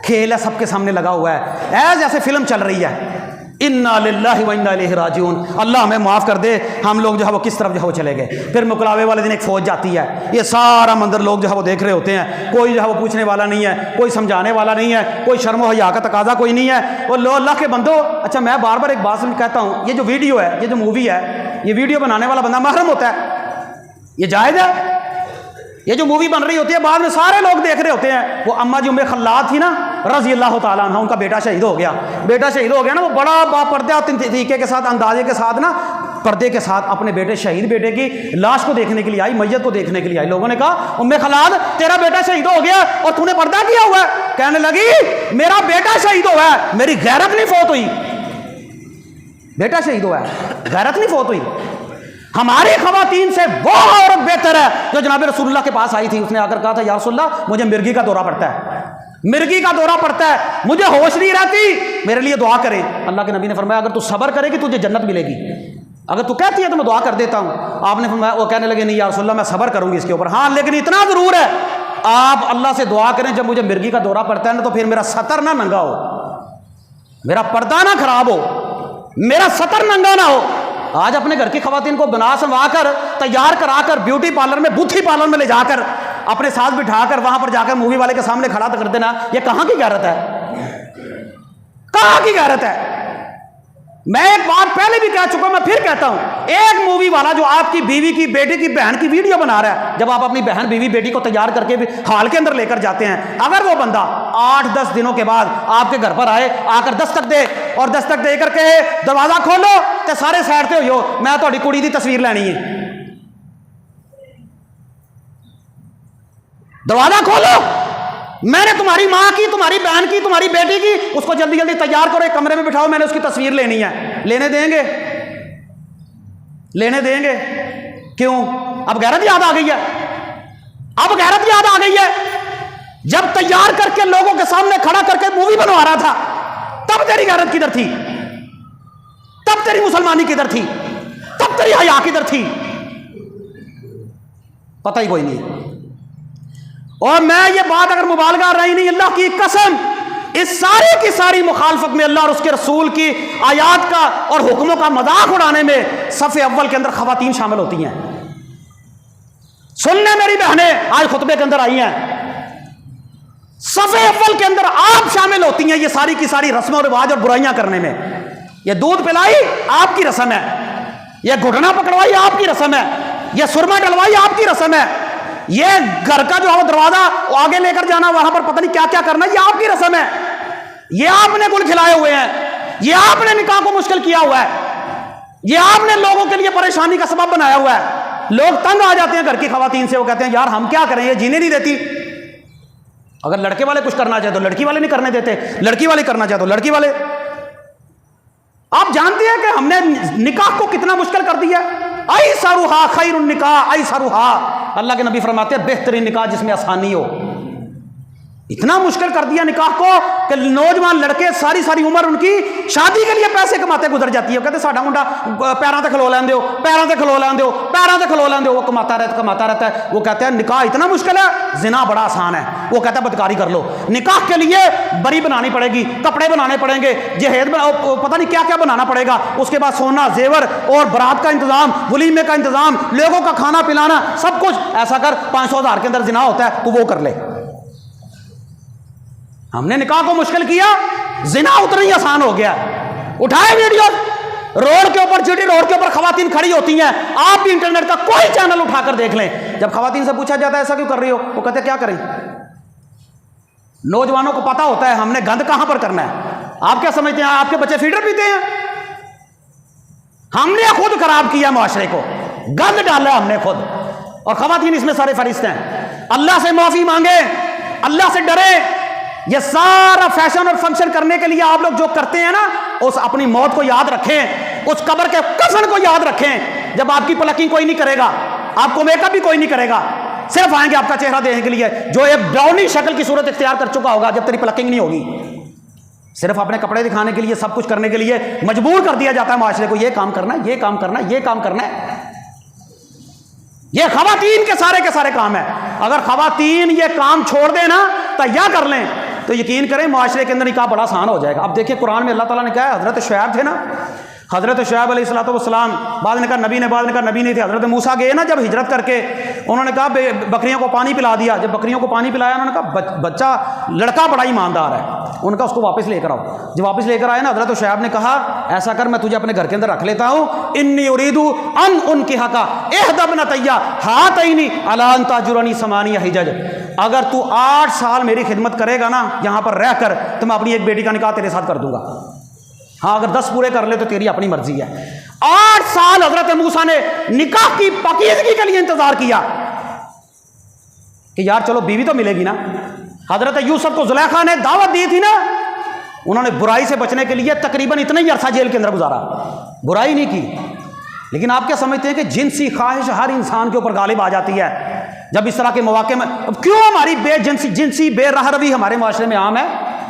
کھیل ہے, سب کے سامنے لگا ہوا ہے, جیسے فلم چل رہی ہے. انا للہ و انا الیہ راجعون. اللہ ہمیں معاف کر دے, ہم لوگ جو ہے وہ کس طرف جو ہے وہ چلے گئے. پھر مکلاوے والے دن ایک فوج جاتی ہے, یہ سارا منظر لوگ جو ہے وہ دیکھ رہے ہوتے ہیں, کوئی جو ہے وہ پوچھنے والا نہیں ہے, کوئی سمجھانے والا نہیں ہے, کوئی شرم و حیا کا تقاضا کوئی نہیں ہے. اور لو اللہ کے بندو, اچھا میں بار بار ایک بات کہتا ہوں, یہ جو ویڈیو ہے, یہ جو مووی ہے, یہ ویڈیو بنانے والا بندہ محرم ہوتا ہے, یہ جائز ہے؟ یہ جو مووی بن رہی ہوتی ہے بعد میں سارے لوگ دیکھ رہے ہوتے ہیں. وہ اما جو خلاد تھی نا رضی اللہ تعالیٰ عنہ, ان کا بیٹا شہید ہو گیا, بیٹا شہید ہو گیا نا, وہ بڑا باپردہ طریقے کے ساتھ, اندازے کے ساتھ نا, پردے کے ساتھ اپنے بیٹے شہید بیٹے کی لاش کو دیکھنے کے لیے آئی, میت کو دیکھنے کے لیے آئی. لوگوں نے کہا ام خلاد تیرا بیٹا شہید ہو گیا اور تو نے پردہ کیا ہوا ہے. کہنے لگی میرا بیٹا شہید ہوا ہے, میری غیرت نہیں فوت ہوئی. بیٹا شہید ہوا ہے, غیرت نہیں فوت ہوئی. ہماری خواتین سے وہ عورت بہتر ہے جو جناب رسول اللہ کے پاس آئی تھی. اس نے آ کر کہا تھا یا رسول اللہ مجھے مرگی کا دورہ پڑتا ہے, مرگی کا دورہ پڑتا ہے, مجھے ہوش نہیں رہتی, میرے لیے دعا کریں. اللہ کے نبی نے فرمایا اگر تو صبر کرے گی تجھے جنت ملے گی, اگر تو کہتی ہے تو میں دعا کر دیتا ہوں. آپ نے فرمایا, وہ کہنے لگے نہیں یا رسول اللہ میں صبر کروں گی اس کے اوپر, ہاں لیکن اتنا ضرور ہے آپ اللہ سے دعا کریں جب مجھے مرگی کا دورہ پڑتا ہے نا, تو پھر میرا سطر نہ ننگا ہو, میرا پردہ نہ خراب ہو, میرا سطر ننگا نہ ہو. آج اپنے گھر کی خواتین کو بنا سنوا کر تیار کرا کر بیوٹی پارلر میں, بوتھی پارلر میں لے جا کر اپنے ساتھ بٹھا کر وہاں پر جا کر مووی والے کے سامنے کھڑا کر دینا, یہ کہاں کی غیرت ہے, کہاں کی غیرت ہے. میں ایک بات پہلے بھی کہہ چکا ہوں, میں پھر کہتا ہوں, ایک مووی والا جو آپ کی بیوی کی بیٹے کی بہن کی ویڈیو بنا رہا ہے, جب آپ اپنی بہن بیوی بیٹی کو تیار کر کے ہال کے اندر لے کر جاتے ہیں, اگر وہ بندہ 8-10 دنوں کے بعد آپ کے گھر پر آئے, آ کر دستک دے اور دستک دے کر کہے دروازہ کھولو تے سارے سائڈ تے ہوئیو, میں تہاڈی کڑی دی تصویر لینی ہے, دروازہ کھولو, میں نے تمہاری ماں کی, تمہاری بہن کی, تمہاری بیٹی کی, اس کو جلدی جلدی تیار کرو, ایک کمرے میں بٹھاؤ, میں نے اس کی تصویر لینی ہے. لینے دیں گے, لینے دیں گے, کیوں؟ اب غیرت یاد آ گئی ہے, اب غیرت یاد آ گئی ہے. جب تیار کر کے لوگوں کے سامنے کھڑا کر کے مووی بنوا رہا تھا تب تیری غیرت کدھر تھی, تب تیری مسلمانی کدھر تھی, تب تیری حیا کدھر تھی, پتہ ہی کوئی نہیں. اور میں یہ بات اگر مبالغہ رہی نہیں, اللہ کی قسم, اس ساری کی ساری مخالفت میں اللہ اور اس کے رسول کی آیات کا اور حکموں کا مذاق اڑانے میں صف اول کے اندر خواتین شامل ہوتی ہیں. سننے میری بہنیں آج خطبے کے اندر آئی ہیں, صف اول کے اندر آپ شامل ہوتی ہیں یہ ساری کی ساری رسم و رواج اور برائیاں کرنے میں. یہ دودھ پلائی آپ کی رسم ہے, یہ گھٹنا پکڑوائی آپ کی رسم ہے, یہ سرما ڈلوائی آپ کی رسم ہے, یہ گھر کا جو ہے دروازہ آگے لے کر جانا, وہاں پر پتہ نہیں کیا کیا کرنا, یہ آپ کی رسم ہے, یہ آپ نے گل کھلائے ہوئے ہیں, یہ آپ نے نکاح کو مشکل کیا ہوا ہے, یہ آپ نے لوگوں کے لیے پریشانی کا سبب بنایا ہوا ہے. لوگ تنگ آ جاتے ہیں گھر کی خواتین سے, وہ کہتے ہیں یار ہم کیا کریں, یہ جینے نہیں دیتی. اگر لڑکے والے کچھ کرنا چاہے تو لڑکی والے نہیں کرنے دیتے, لڑکی والے کرنا چاہے تو لڑکی والے. آپ جانتے ہیں کہ ہم نے نکاح کو کتنا مشکل کر دیا. ایسرھا خیر النکاح ایسرھا, اللہ کے نبی فرماتے ہیں بہترین نکاح جس میں آسانی ہو. اتنا مشکل کر دیا نکاح کو کہ نوجوان لڑکے ساری ساری عمر ان کی شادی کے لیے پیسے کماتے گزر جاتی ہے. کہتے ساڈا منڈا پیروں تے کھلو لین دیو, پیروں تے کھلو لین دیو, پیروں تے کھلو لین دیو. وہ کماتا رہتا ہے. وہ کہتے ہیں نکاح اتنا مشکل ہے, زنا بڑا آسان ہے. وہ کہتا ہے بدکاری کر لو. نکاح کے لیے بری بنانی پڑے گی, کپڑے بنانے پڑیں گے, جہیز پتہ نہیں کیا کیا بنانا پڑے گا. اس کے بعد سونا زیور اور برات کا انتظام, ولیمے کا انتظام, لوگوں کا کھانا پلانا, سب کچھ. ایسا کر 500,000 کے اندر زنا ہوتا ہے, تو وہ کر لے. ہم نے نکاح کو مشکل کیا, زنا اتنا ہی آسان ہو گیا. اٹھائے ویڈیو روڈ کے اوپر, جی روڈ کے اوپر خواتین کھڑی ہوتی ہیں, آپ بھی انٹرنیٹ کا کوئی چینل اٹھا کر دیکھ لیں. جب خواتین سے پوچھا جاتا ہے ایسا کیوں کر رہی ہو, وہ کہتے ہیں کیا کریں. نوجوانوں کو پتا ہوتا ہے ہم نے گند کہاں پر کرنا ہے. آپ کیا سمجھتے ہیں آپ کے بچے فیڈر پیتے ہیں؟ ہم نے خود خراب کیا معاشرے کو, گند ڈالا ہم نے خود. اور خواتین اس میں سارے فہرست ہیں. اللہ سے معافی مانگے, اللہ سے ڈرے. یہ سارا فیشن اور فنکشن کرنے کے لیے آپ لوگ جو کرتے ہیں نا, اس اپنی موت کو یاد رکھیں, اس قبر کے کفن کو یاد رکھیں. جب آپ کی پلکنگ کوئی نہیں کرے گا, آپ کو میک اپ بھی کوئی نہیں کرے گا, صرف آئیں گے آپ کا چہرہ دیکھنے کے لیے, جو ایک ڈراؤنی شکل کی صورت اختیار کر چکا ہوگا جب تیری پلکنگ نہیں ہوگی. صرف اپنے کپڑے دکھانے کے لیے, سب کچھ کرنے کے لیے مجبور کر دیا جاتا ہے معاشرے کو. یہ کام کرنا ہے, یہ کام کرنا ہے, یہ کام کرنا ہے. یہ خواتین کے سارے کام ہے. اگر خواتین یہ کام چھوڑ دیں نا, تیار کر لیں, تو یقین کریں معاشرے کے اندر نکاح بڑا آسان ہو جائے گا. اب دیکھیں قرآن میں اللہ تعالیٰ نے کہا ہے, حضرت شعیب تھے نا, حضرت شعیب علیہ الصلوۃ والسلام, بعد نے کہا نبی نے, بعد نے کہا نبی نہیں تھے. حضرت موسیٰ گئے نا جب ہجرت کر کے, انہوں نے کہا بکریوں کو پانی پلا دیا. جب بکریوں کو پانی پلایا, انہوں نے کہا بچہ لڑکا بڑا ایماندار ہے, ان کا اس کو واپس لے کر آؤ. جب واپس لے کر آئے نا, حضرت شعیب نے کہا ایسا کر, میں تجھے اپنے گھر کے اندر رکھ لیتا ہوں. انی اریدو ان انکحک احدی ابنتی ہاتین علی ان تاجرنی ثمانیہ حجج. اگر تو 8 سال میری خدمت کرے گا نا یہاں پر رہ کر, تو میں اپنی ایک بیٹی کا نکاح تیرے ساتھ کر دوں گا. ہاں اگر 10 پورے کر لے تو تیری اپنی مرضی ہے. 8 سال حضرت موسیٰ نے نکاح کی پاکیزگی کے لیے انتظار کیا کہ یار چلو بیوی تو ملے گی نا. حضرت یوسف کو زلیخا نے دعوت دی تھی نا, انہوں نے برائی سے بچنے کے لیے تقریباً اتنا ہی عرصہ جیل کے اندر گزارا, برائی نہیں کی. لیکن آپ کیا سمجھتے ہیں کہ جنسی خواہش ہر انسان کے اوپر غالب آ جاتی ہے جب اس طرح کے مواقع میں. کیوں ہماری جنسی بے راہ روی ہمارے معاشرے میں عام ہے,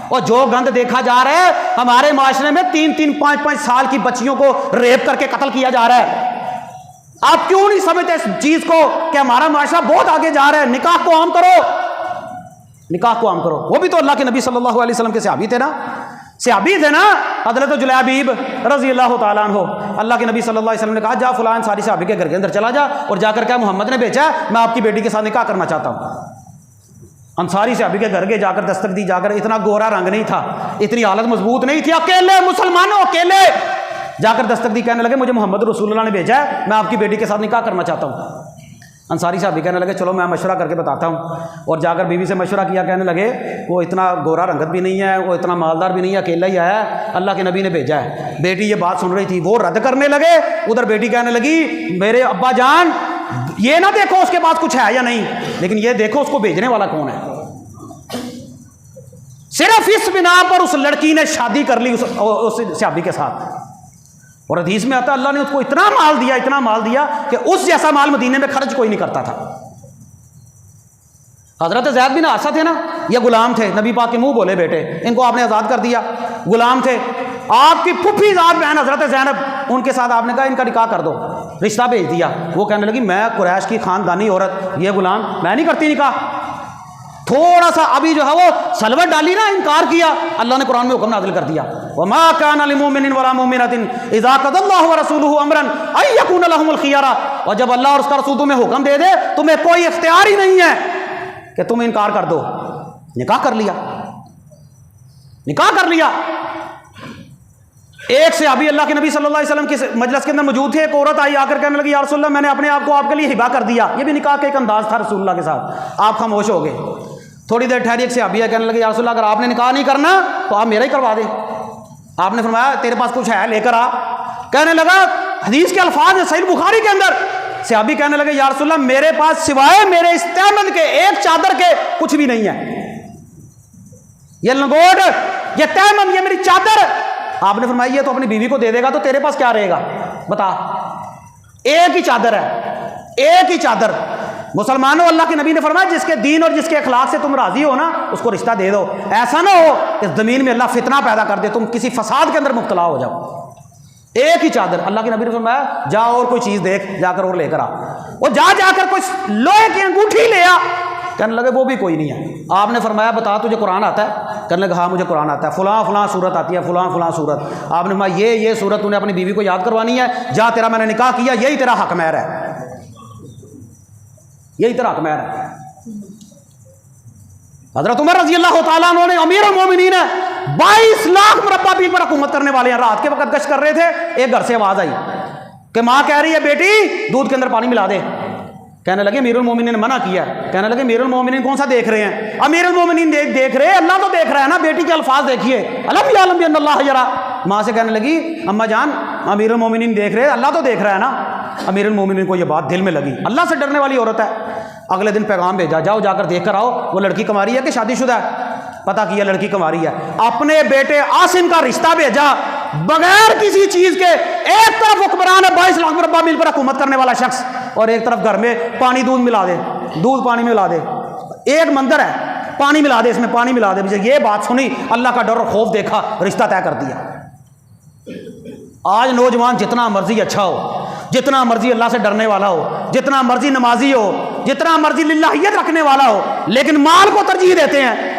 اور جو گند دیکھا جا رہا ہے ہمارے معاشرے میں 3-3, 5-5 سال کی بچیوں کو ریپ کر کے قتل کیا جا رہا ہے. آپ کیوں نہیں سمجھتے اس چیز کو کہ ہمارا معاشرہ بہت آگے جا رہا ہے. نکاح کو عام کرو, نکاح کو عام کرو. وہ بھی تو اللہ کے نبی صلی اللہ علیہ وسلم کے صحابی تھے نا, حضرت جلیبیب رضی اللہ تعالیٰ عنہ. اللہ کے نبی صلی اللہ علیہ وسلم نے کہا جا فلاں انصاری صحابی کے گھر کے اندر چلا جا اور جا کر کیا محمد نے بھیجا, میں آپ کی بیٹی کے ساتھ نکاح کرنا چاہتا ہوں. انصاری صحابی کے گھر کے جا کر دستک دی, جا کر اتنا گورا رنگ نہیں تھا, اتنی حالت مضبوط نہیں تھی, اکیلے مسلمانوں اکیلے جا کر دستک دی, کہنے لگے مجھے محمد رسول اللہ نے بھیجا ہے, میں آپ کی بیٹی کے ساتھ نکاح کرنا چاہتا ہوں. انصاری صاحب بھی کہنے لگے چلو میں مشورہ کر کے بتاتا ہوں. اور جا کر بیوی سے مشورہ کیا, کہنے لگے وہ اتنا گورا رنگت بھی نہیں ہے, وہ اتنا مالدار بھی نہیں ہے, اکیلا ہی آیا ہے, اللہ کے نبی نے بھیجا ہے. بیٹی یہ بات سن رہی تھی, وہ رد کرنے لگے. ادھر بیٹی کہنے لگی میرے ابا جان یہ نہ دیکھو اس کے پاس کچھ ہے یا نہیں, لیکن یہ دیکھو اس کو بھیجنے والا کون ہے. صرف اس بنا پر اس لڑکی نے شادی کر لی اس صحابی کے ساتھ. اور حدیث میں آتا اللہ نے اس کو اتنا مال دیا کہ اس جیسا مال مدینے میں خرچ کوئی نہیں کرتا تھا. حضرت زید بن حارثہ تھے نا, یہ غلام تھے, نبی پاک کے منہ بولے بیٹے, ان کو آپ نے آزاد کر دیا. غلام تھے, آپ کی پھپھی ذات بہن حضرت زینب, ان کے ساتھ آپ نے کہا ان کا نکاح کر دو, رشتہ بھیج دیا. وہ کہنے لگی میں قریش کی خاندانی عورت, یہ غلام, میں نہیں کرتی نکاح. تھوڑا سا ابھی جو ہے وہ سلوٹ ڈالی نا, انکار کیا, اللہ نے قرآن میں حکم نازل کر دیا وَمَا كَانَ لِمُؤْمِنٍ وَلَا مُؤْمِنَةٍ إِذَا قَضَى اللَّهُ وَرَسُولُهُ أَمْرًا أَن يَكُونَ لَهُمُ الْخِيَرَةُ. اور جب اللہ اور اس کا رسول تمہیں حکم دے دے, تمہیں کوئی اختیار ہی نہیں ہے کہ تم انکار کر دو. نکاح کر لیا. ایک صحابی اللہ کے نبی صلی اللہ علیہ وسلم کے مجلس کے اندر موجود تھے, ایک عورت آئی, آ کر کہنے لگی یا رسول اللہ میں نے اپنے آپ کو آپ کے لیے ہبا کر دیا. یہ بھی نکاح کا ایک انداز تھا رسول اللہ کے ساتھ. آپ خاموش ہو گئے. تھوڑی دیر ٹھہری, ایک صحابی ہے, کہنے لگے یا رسول اللہ اگر آپ نے نکاح نہیں کرنا تو آپ میرا ہی کروا دیں. آپ نے فرمایا تیرے پاس کچھ ہے لے کر آ. کہنے لگا حدیث کے الفاظ ہیں صحیح بخاری کے اندر, صحابی کہنے لگے یا رسول اللہ میرے پاس سوائے میرے اس تہمند کے, ایک چادر کے, کچھ بھی نہیں ہے. یہ لنگوٹ, یہ تہمند, یہ میری چادر. آپ نے فرمایا یہ تو اپنی بیوی کو دے دے گا تو تیرے پاس کیا رہے گا, بتا. ایک ہی چادر ہے, ایک ہی چادر. مسلمانوں، اللہ کے نبی نے فرمایا جس کے دین اور جس کے اخلاق سے تم راضی ہو نا اس کو رشتہ دے دو. ایسا نہ ہو کہ زمین میں اللہ فتنہ پیدا کر دے، تم کسی فساد کے اندر مبتلا ہو جاؤ. ایک ہی چادر. اللہ کے نبی نے فرمایا جا اور کوئی چیز دیکھ جا کر اور لے کر آ. وہ جا کر کوئی لوہے کی انگوٹھی لے آ. کہنے لگے وہ بھی کوئی نہیں ہے. آپ نے فرمایا بتا تجھے قرآن آتا ہے؟ کہنے لگا ہاں مجھے قرآن آتا ہے، فلاں فلاں صورت آتی ہے، فلاں فلاں صورت. آپ نے فرمایا یہ صورت تو نے اپنی بیوی کو یاد کروانی ہے، جا تیرا میں نے نکاح کیا، یہی تیرا حق مہر ہے، یہی تیرا حق مہر ہے. حضرت عمر رضی اللہ تعالیٰ عنہ نے امیر المومنین ہے، 22 لاکھ مربع میل پر حکومت کرنے والے ہیں. رات کے وقت گشت کر رہے تھے، ایک گھر سے آواز آئی کہ ماں کہہ رہی ہے بیٹی دودھ کے اندر پانی ملا دے. کہنے لگے امیر المومنین نے منع کیا. کہنے لگے امیر المومنین کون سا دیکھ رہے ہیں؟ امیر المومنین دیکھ رہے ہیں، اللہ تو دیکھ رہا ہے نا. بیٹی کے الفاظ دیکھیے، الم یعلم بان اللہ یرا. ماں سے کہنے لگی اماں جان امیر المومنین دیکھ رہے ہیں، اللہ تو دیکھ رہا ہے نا. امیر المومنین کو یہ بات دل میں لگی، اللہ سے ڈرنے والی عورت ہے. اگلے دن پیغام بھیجا جاؤ جا کر دیکھ کر آؤ وہ لڑکی کماری ہے کہ شادی شدہ ہے. پتہ کیا لڑکی کماری ہے. اپنے بیٹے عاصم کا رشتہ بھیجا بغیر کسی چیز کے. ایک طرف حکمران ہے 22 لاکھ مربع میل پر حکومت کرنے والا شخص، اور ایک طرف گھر میں پانی دودھ ملا دے، دودھ پانی میں ملا دے. ایک منظر ہے، پانی ملا دے، اس میں پانی ملا دے. یہ بات سنی، اللہ کا ڈر اور خوف دیکھا، رشتہ طے کر دیا. آج نوجوان جتنا مرضی اچھا ہو، جتنا مرضی اللہ سے ڈرنے والا ہو، جتنا مرضی نمازی ہو، جتنا مرضی للہیت رکھنے والا ہو، لیکن مال کو ترجیح دیتے ہیں.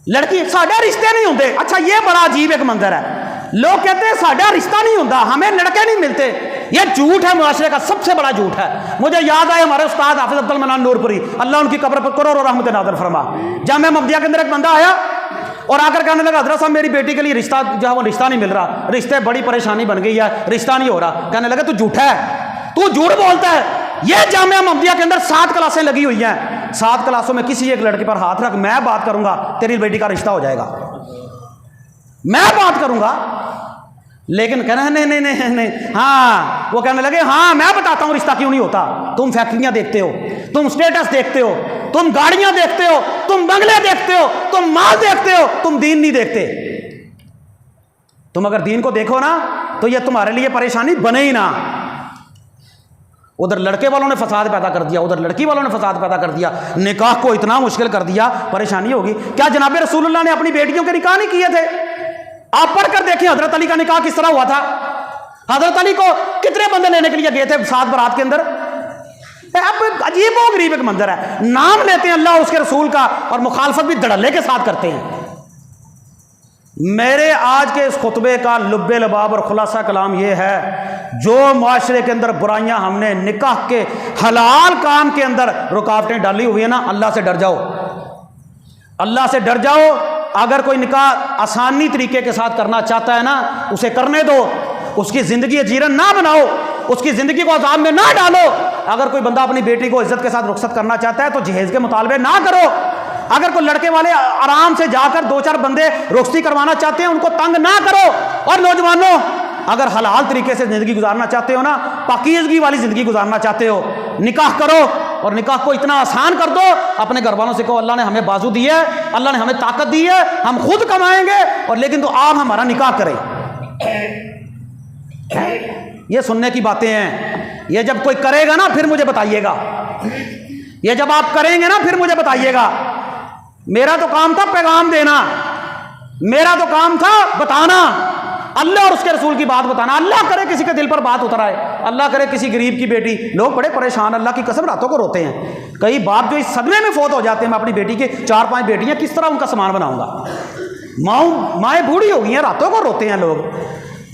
لڑکی ساڈا رشتے نہیں ہوتے. اچھا یہ بڑا عجیب ایک منظر ہے. لوگ کہتے ہیں ساڈا رشتہ نہیں ہوتا، ہمیں لڑکے نہیں ملتے. یہ جھوٹ ہے، معاشرے کا سب سے بڑا جھوٹ ہے. مجھے یاد آئے ہمارے استاد حافظ عبد المنان نور پوری، اللہ ان کی قبر پر کروڑوں رحمت نازل فرما. جامعہ محمدیہ کے اندر ایک بندہ آیا اور آ کر کہنے لگا حضرت صاحب میری بیٹی کے لیے رشتہ جو ہے وہ رشتہ نہیں مل رہا، رشتے بڑی پریشانی بن گئی ہے، رشتہ نہیں ہو رہا. کہنے لگا تو جھوٹا ہے، تو جھوٹ بولتا ہے. یہ جامعہ محمدیہ کے اندر 7 کلاسیں لگی ہوئی ہیں. 7 کلاسوں میں کسی ایک لڑکی پر ہاتھ رکھ، میں بات کروں گا تیری بیٹی کا رشتہ ہو جائے گا، میں بات کروں گا. لیکن کہنا ہے نہیں. ہاں وہ کہنے لگے ہاں میں بتاتا ہوں رشتہ کیوں نہیں ہوتا. تم فیکٹریاں دیکھتے ہو، تم سٹیٹس دیکھتے ہو، تم گاڑیاں دیکھتے ہو، تم بنگلے دیکھتے ہو، تم مال دیکھتے ہو، تم دین نہیں دیکھتے. تم اگر دین کو دیکھو نا تو یہ تمہارے لیے پریشانی بنے ہی نہ. ادھر لڑکے والوں نے فساد پیدا کر دیا، ادھر لڑکی والوں نے فساد پیدا کر دیا، نکاح کو اتنا مشکل کر دیا، پریشانی ہوگی. کیا جناب رسول اللہ نے اپنی بیٹیوں کے نکاح نہیں کیے تھے؟ آپ پڑھ کر دیکھیں حضرت علی کا نکاح کس طرح ہوا تھا. حضرت علی کو کتنے بندے لینے کے لیے گئے تھے 7 بارات کے اندر. اب عجیب و غریب ایک منظر ہے. نام لیتے ہیں اللہ اس کے رسول کا اور مخالفت بھی دھڑلے کے ساتھ کرتے ہیں. میرے آج کے اس خطبے کا لب لباب اور خلاصہ کلام یہ ہے، جو معاشرے کے اندر برائیاں ہم نے نکاح کے حلال کام کے اندر رکاوٹیں ڈالی ہوئی ہیں نا، اللہ سے ڈر جاؤ، اللہ سے ڈر جاؤ. اگر کوئی نکاح آسانی طریقے کے ساتھ کرنا چاہتا ہے نا اسے کرنے دو، اس کی زندگی اجیرن نہ بناؤ، اس کی زندگی کو عذاب میں نہ ڈالو. اگر کوئی بندہ اپنی بیٹی کو عزت کے ساتھ رخصت کرنا چاہتا ہے تو جہیز کے مطالبے نہ کرو. اگر کوئی لڑکے والے آرام سے جا کر 2-4 بندے رخصتی کروانا چاہتے ہیں ان کو تنگ نہ کرو. اور نوجوانوں اگر حلال طریقے سے زندگی گزارنا چاہتے ہو نا، پاکیزگی والی زندگی گزارنا چاہتے ہو، نکاح کرو اور نکاح کو اتنا آسان کر دو. اپنے گھر والوں سے کہو اللہ نے ہمیں بازو دی ہے، اللہ نے ہمیں طاقت دی ہے، ہم خود کمائیں گے، اور لیکن تو آپ ہمارا نکاح کریں. یہ سننے کی باتیں ہیں. یہ جب کوئی کرے گا نا پھر مجھے بتائیے گا. یہ جب آپ کریں گے نا پھر مجھے بتائیے گا. میرا تو کام تھا پیغام دینا، میرا تو کام تھا بتانا، اللہ اور اس کے رسول کی بات بتانا. اللہ کرے کسی کے دل پر بات اتر آئے، اللہ کرے کسی غریب کی بیٹی. لوگ بڑے پریشان، اللہ کی قسم راتوں کو روتے ہیں. کئی باپ جو اس صدمے میں فوت ہو جاتے ہیں، میں اپنی بیٹی کے 4-5 بیٹیاں کس طرح ان کا سامان بناؤں گا. مائیں بوڑھی ہو گئی ہیں، راتوں کو روتے ہیں لوگ.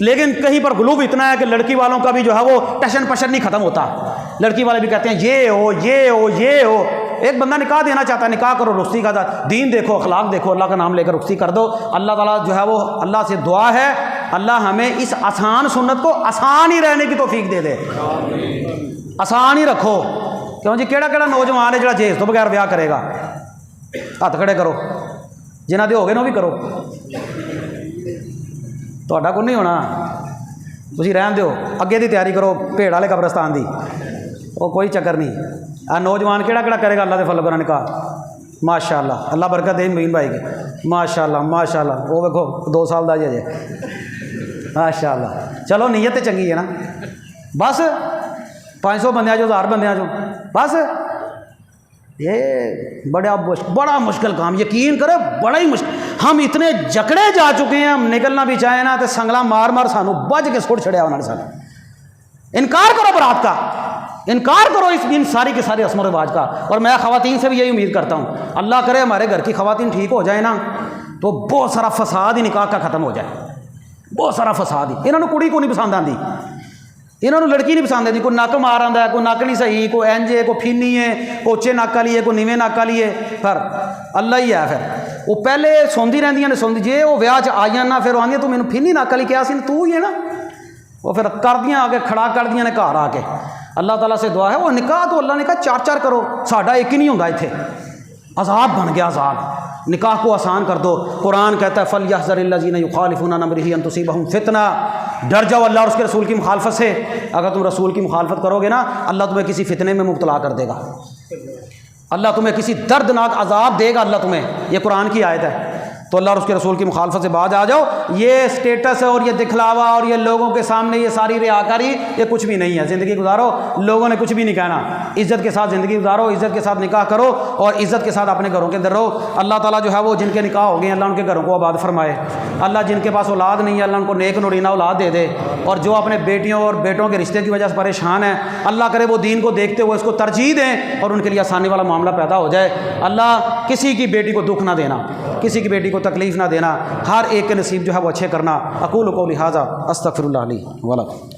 لیکن کہیں پر غلوب اتنا ہے کہ لڑکی والوں کا بھی جو ہے وہ ٹشن پشن نہیں ختم ہوتا. لڑکی والے بھی کہتے ہیں یہ ہو یہ ہو یہ ہو. ایک بندہ نکاح دینا چاہتا ہے، نکاح کرو، رخصتی کا دین دیکھو، اخلاق دیکھو، اللہ کا نام لے کر رخصتی کر دو. اللہ تعالیٰ جو ہے وہ اللہ سے دعا ہے اللہ ہمیں اس آسان سنت کو آسان ہی رہنے کی توفیق دے دے. آسان ہی رکھو. کیوں جی کیڑا نوجوان ہے جڑا جہیز تو بغیر بیاہ کرے گا؟ ہاتھ کھڑے کرو، جنہ دے ہو گئے نا وہ بھی کرو. تہاڈا کو نہیں ہونا، تسی رہن دیو، اگے دی تیاری کرو بھیڑ والے قبرستان دی. وہ کوئی چکر نہیں. نوجوان کیڑا کرے گا اللہ دے فضل کرنے کا. ماشاء اللہ، اللہ برکت دے مین بھائی کے. ماشاء اللہ ماشاء اللہ. وہ دیکھو 2 سال دا جے ماشاء اللہ. چلو نیت چنگی ہے نا. بس 500 بندیاں جو 1000 بندیاں جو بس یہ بڑا مشکل کام، یقین کرے بڑا ہی مشکل. ہم اتنے جکڑے جا چکے ہیں، ہم نکلنا بھی چاہیں نا تو سنگلا مار مار سانو بج کے سٹ چھڑیا انہوں نے سانو. انکار کرو برات کا، انکار کرو اس ان ساری کے سارے رسم و رواج کا. اور میں خواتین سے بھی یہی امید کرتا ہوں، اللہ کرے ہمارے گھر کی خواتین ٹھیک ہو جائیں نا تو بہت سارا فساد ہی نکاح کا ختم ہو جائے. بہت سارا فساد ہی. انہوں نے کڑی کو نہیں پسند آتی، انہوں نے لڑکی نہیں پسند آتی. کوئی نک مار آتا ہے، کوئی نک نہیں صحیح، کوئی اینج ہے، کوئی پھینی ہے، کوئی اچے نک والی ہے، کوئی نیویں نک والی ہے. پھر اللہ ہی ہے. پھر وہ پہلے سوندی رہندیاں نے سوندی، جے وہ ویاہ چ آئی نا پھر وہ آدیاں تو مینوں پھینی نک والی کیا سی تو ہی ہے نا. وہ پھر کردیاں آ کے کھڑا کر دیاں نے گھر آ کے. اللہ تعالیٰ سے دعا ہے وہ نکاح تو اللہ نے کہا 4 کرو، ساڈا ایک ہی نہیں ہوتا اتنے. عذاب بن گیا عذاب. نکاح کو آسان کر دو. قرآن کہتا ہے فَلْيَحْذَرِ الَّذِينَ يُخَالِفُونَ عَنْ أَمْرِهِ أَن تُصِيبَهُمْ فِتْنَةٌ. ڈر جاؤ اللہ اور اس کے رسول کی مخالفت سے. اگر تم رسول کی مخالفت کرو گے نا اللہ تمہیں کسی فتنے میں مبتلا کر دے گا، اللہ تمہیں کسی دردناک عذاب دے گا اللہ تمہیں. یہ قرآن کی آیت ہے. تو اللہ اور اس کے رسول کی مخالفت سے باز آ جاؤ. یہ سٹیٹس اور یہ دکھلاوا اور یہ لوگوں کے سامنے یہ ساری ریاکاری یہ کچھ بھی نہیں ہے. زندگی گزارو، لوگوں نے کچھ بھی نہیں کہنا. عزت کے ساتھ زندگی گزارو، عزت کے ساتھ نکاح کرو اور عزت کے ساتھ اپنے گھروں کے اندر رہو. اللہ تعالیٰ جو ہے وہ جن کے نکاح ہو گئے اللہ ان کے گھروں کو آباد فرمائے. اللہ جن کے پاس اولاد نہیں ہے اللہ ان کو نیک نورینہ اولاد دے دے. اور جو اپنے بیٹیوں اور بیٹوں کے رشتے کی وجہ سے پریشان ہیں اللہ کرے وہ دین کو دیکھتے ہوئے اس کو ترجیح دیں اور ان کے لیے آسانی والا معاملہ پیدا ہو جائے. اللہ کسی کی بیٹی کو دکھ نہ دینا، کسی کی بیٹی کو تکلیف نہ دینا. ہر ایک کے نصیب جو ہے وہ اچھے کرنا. اقول قولی ھذا استغفر اللہ لی ولکم.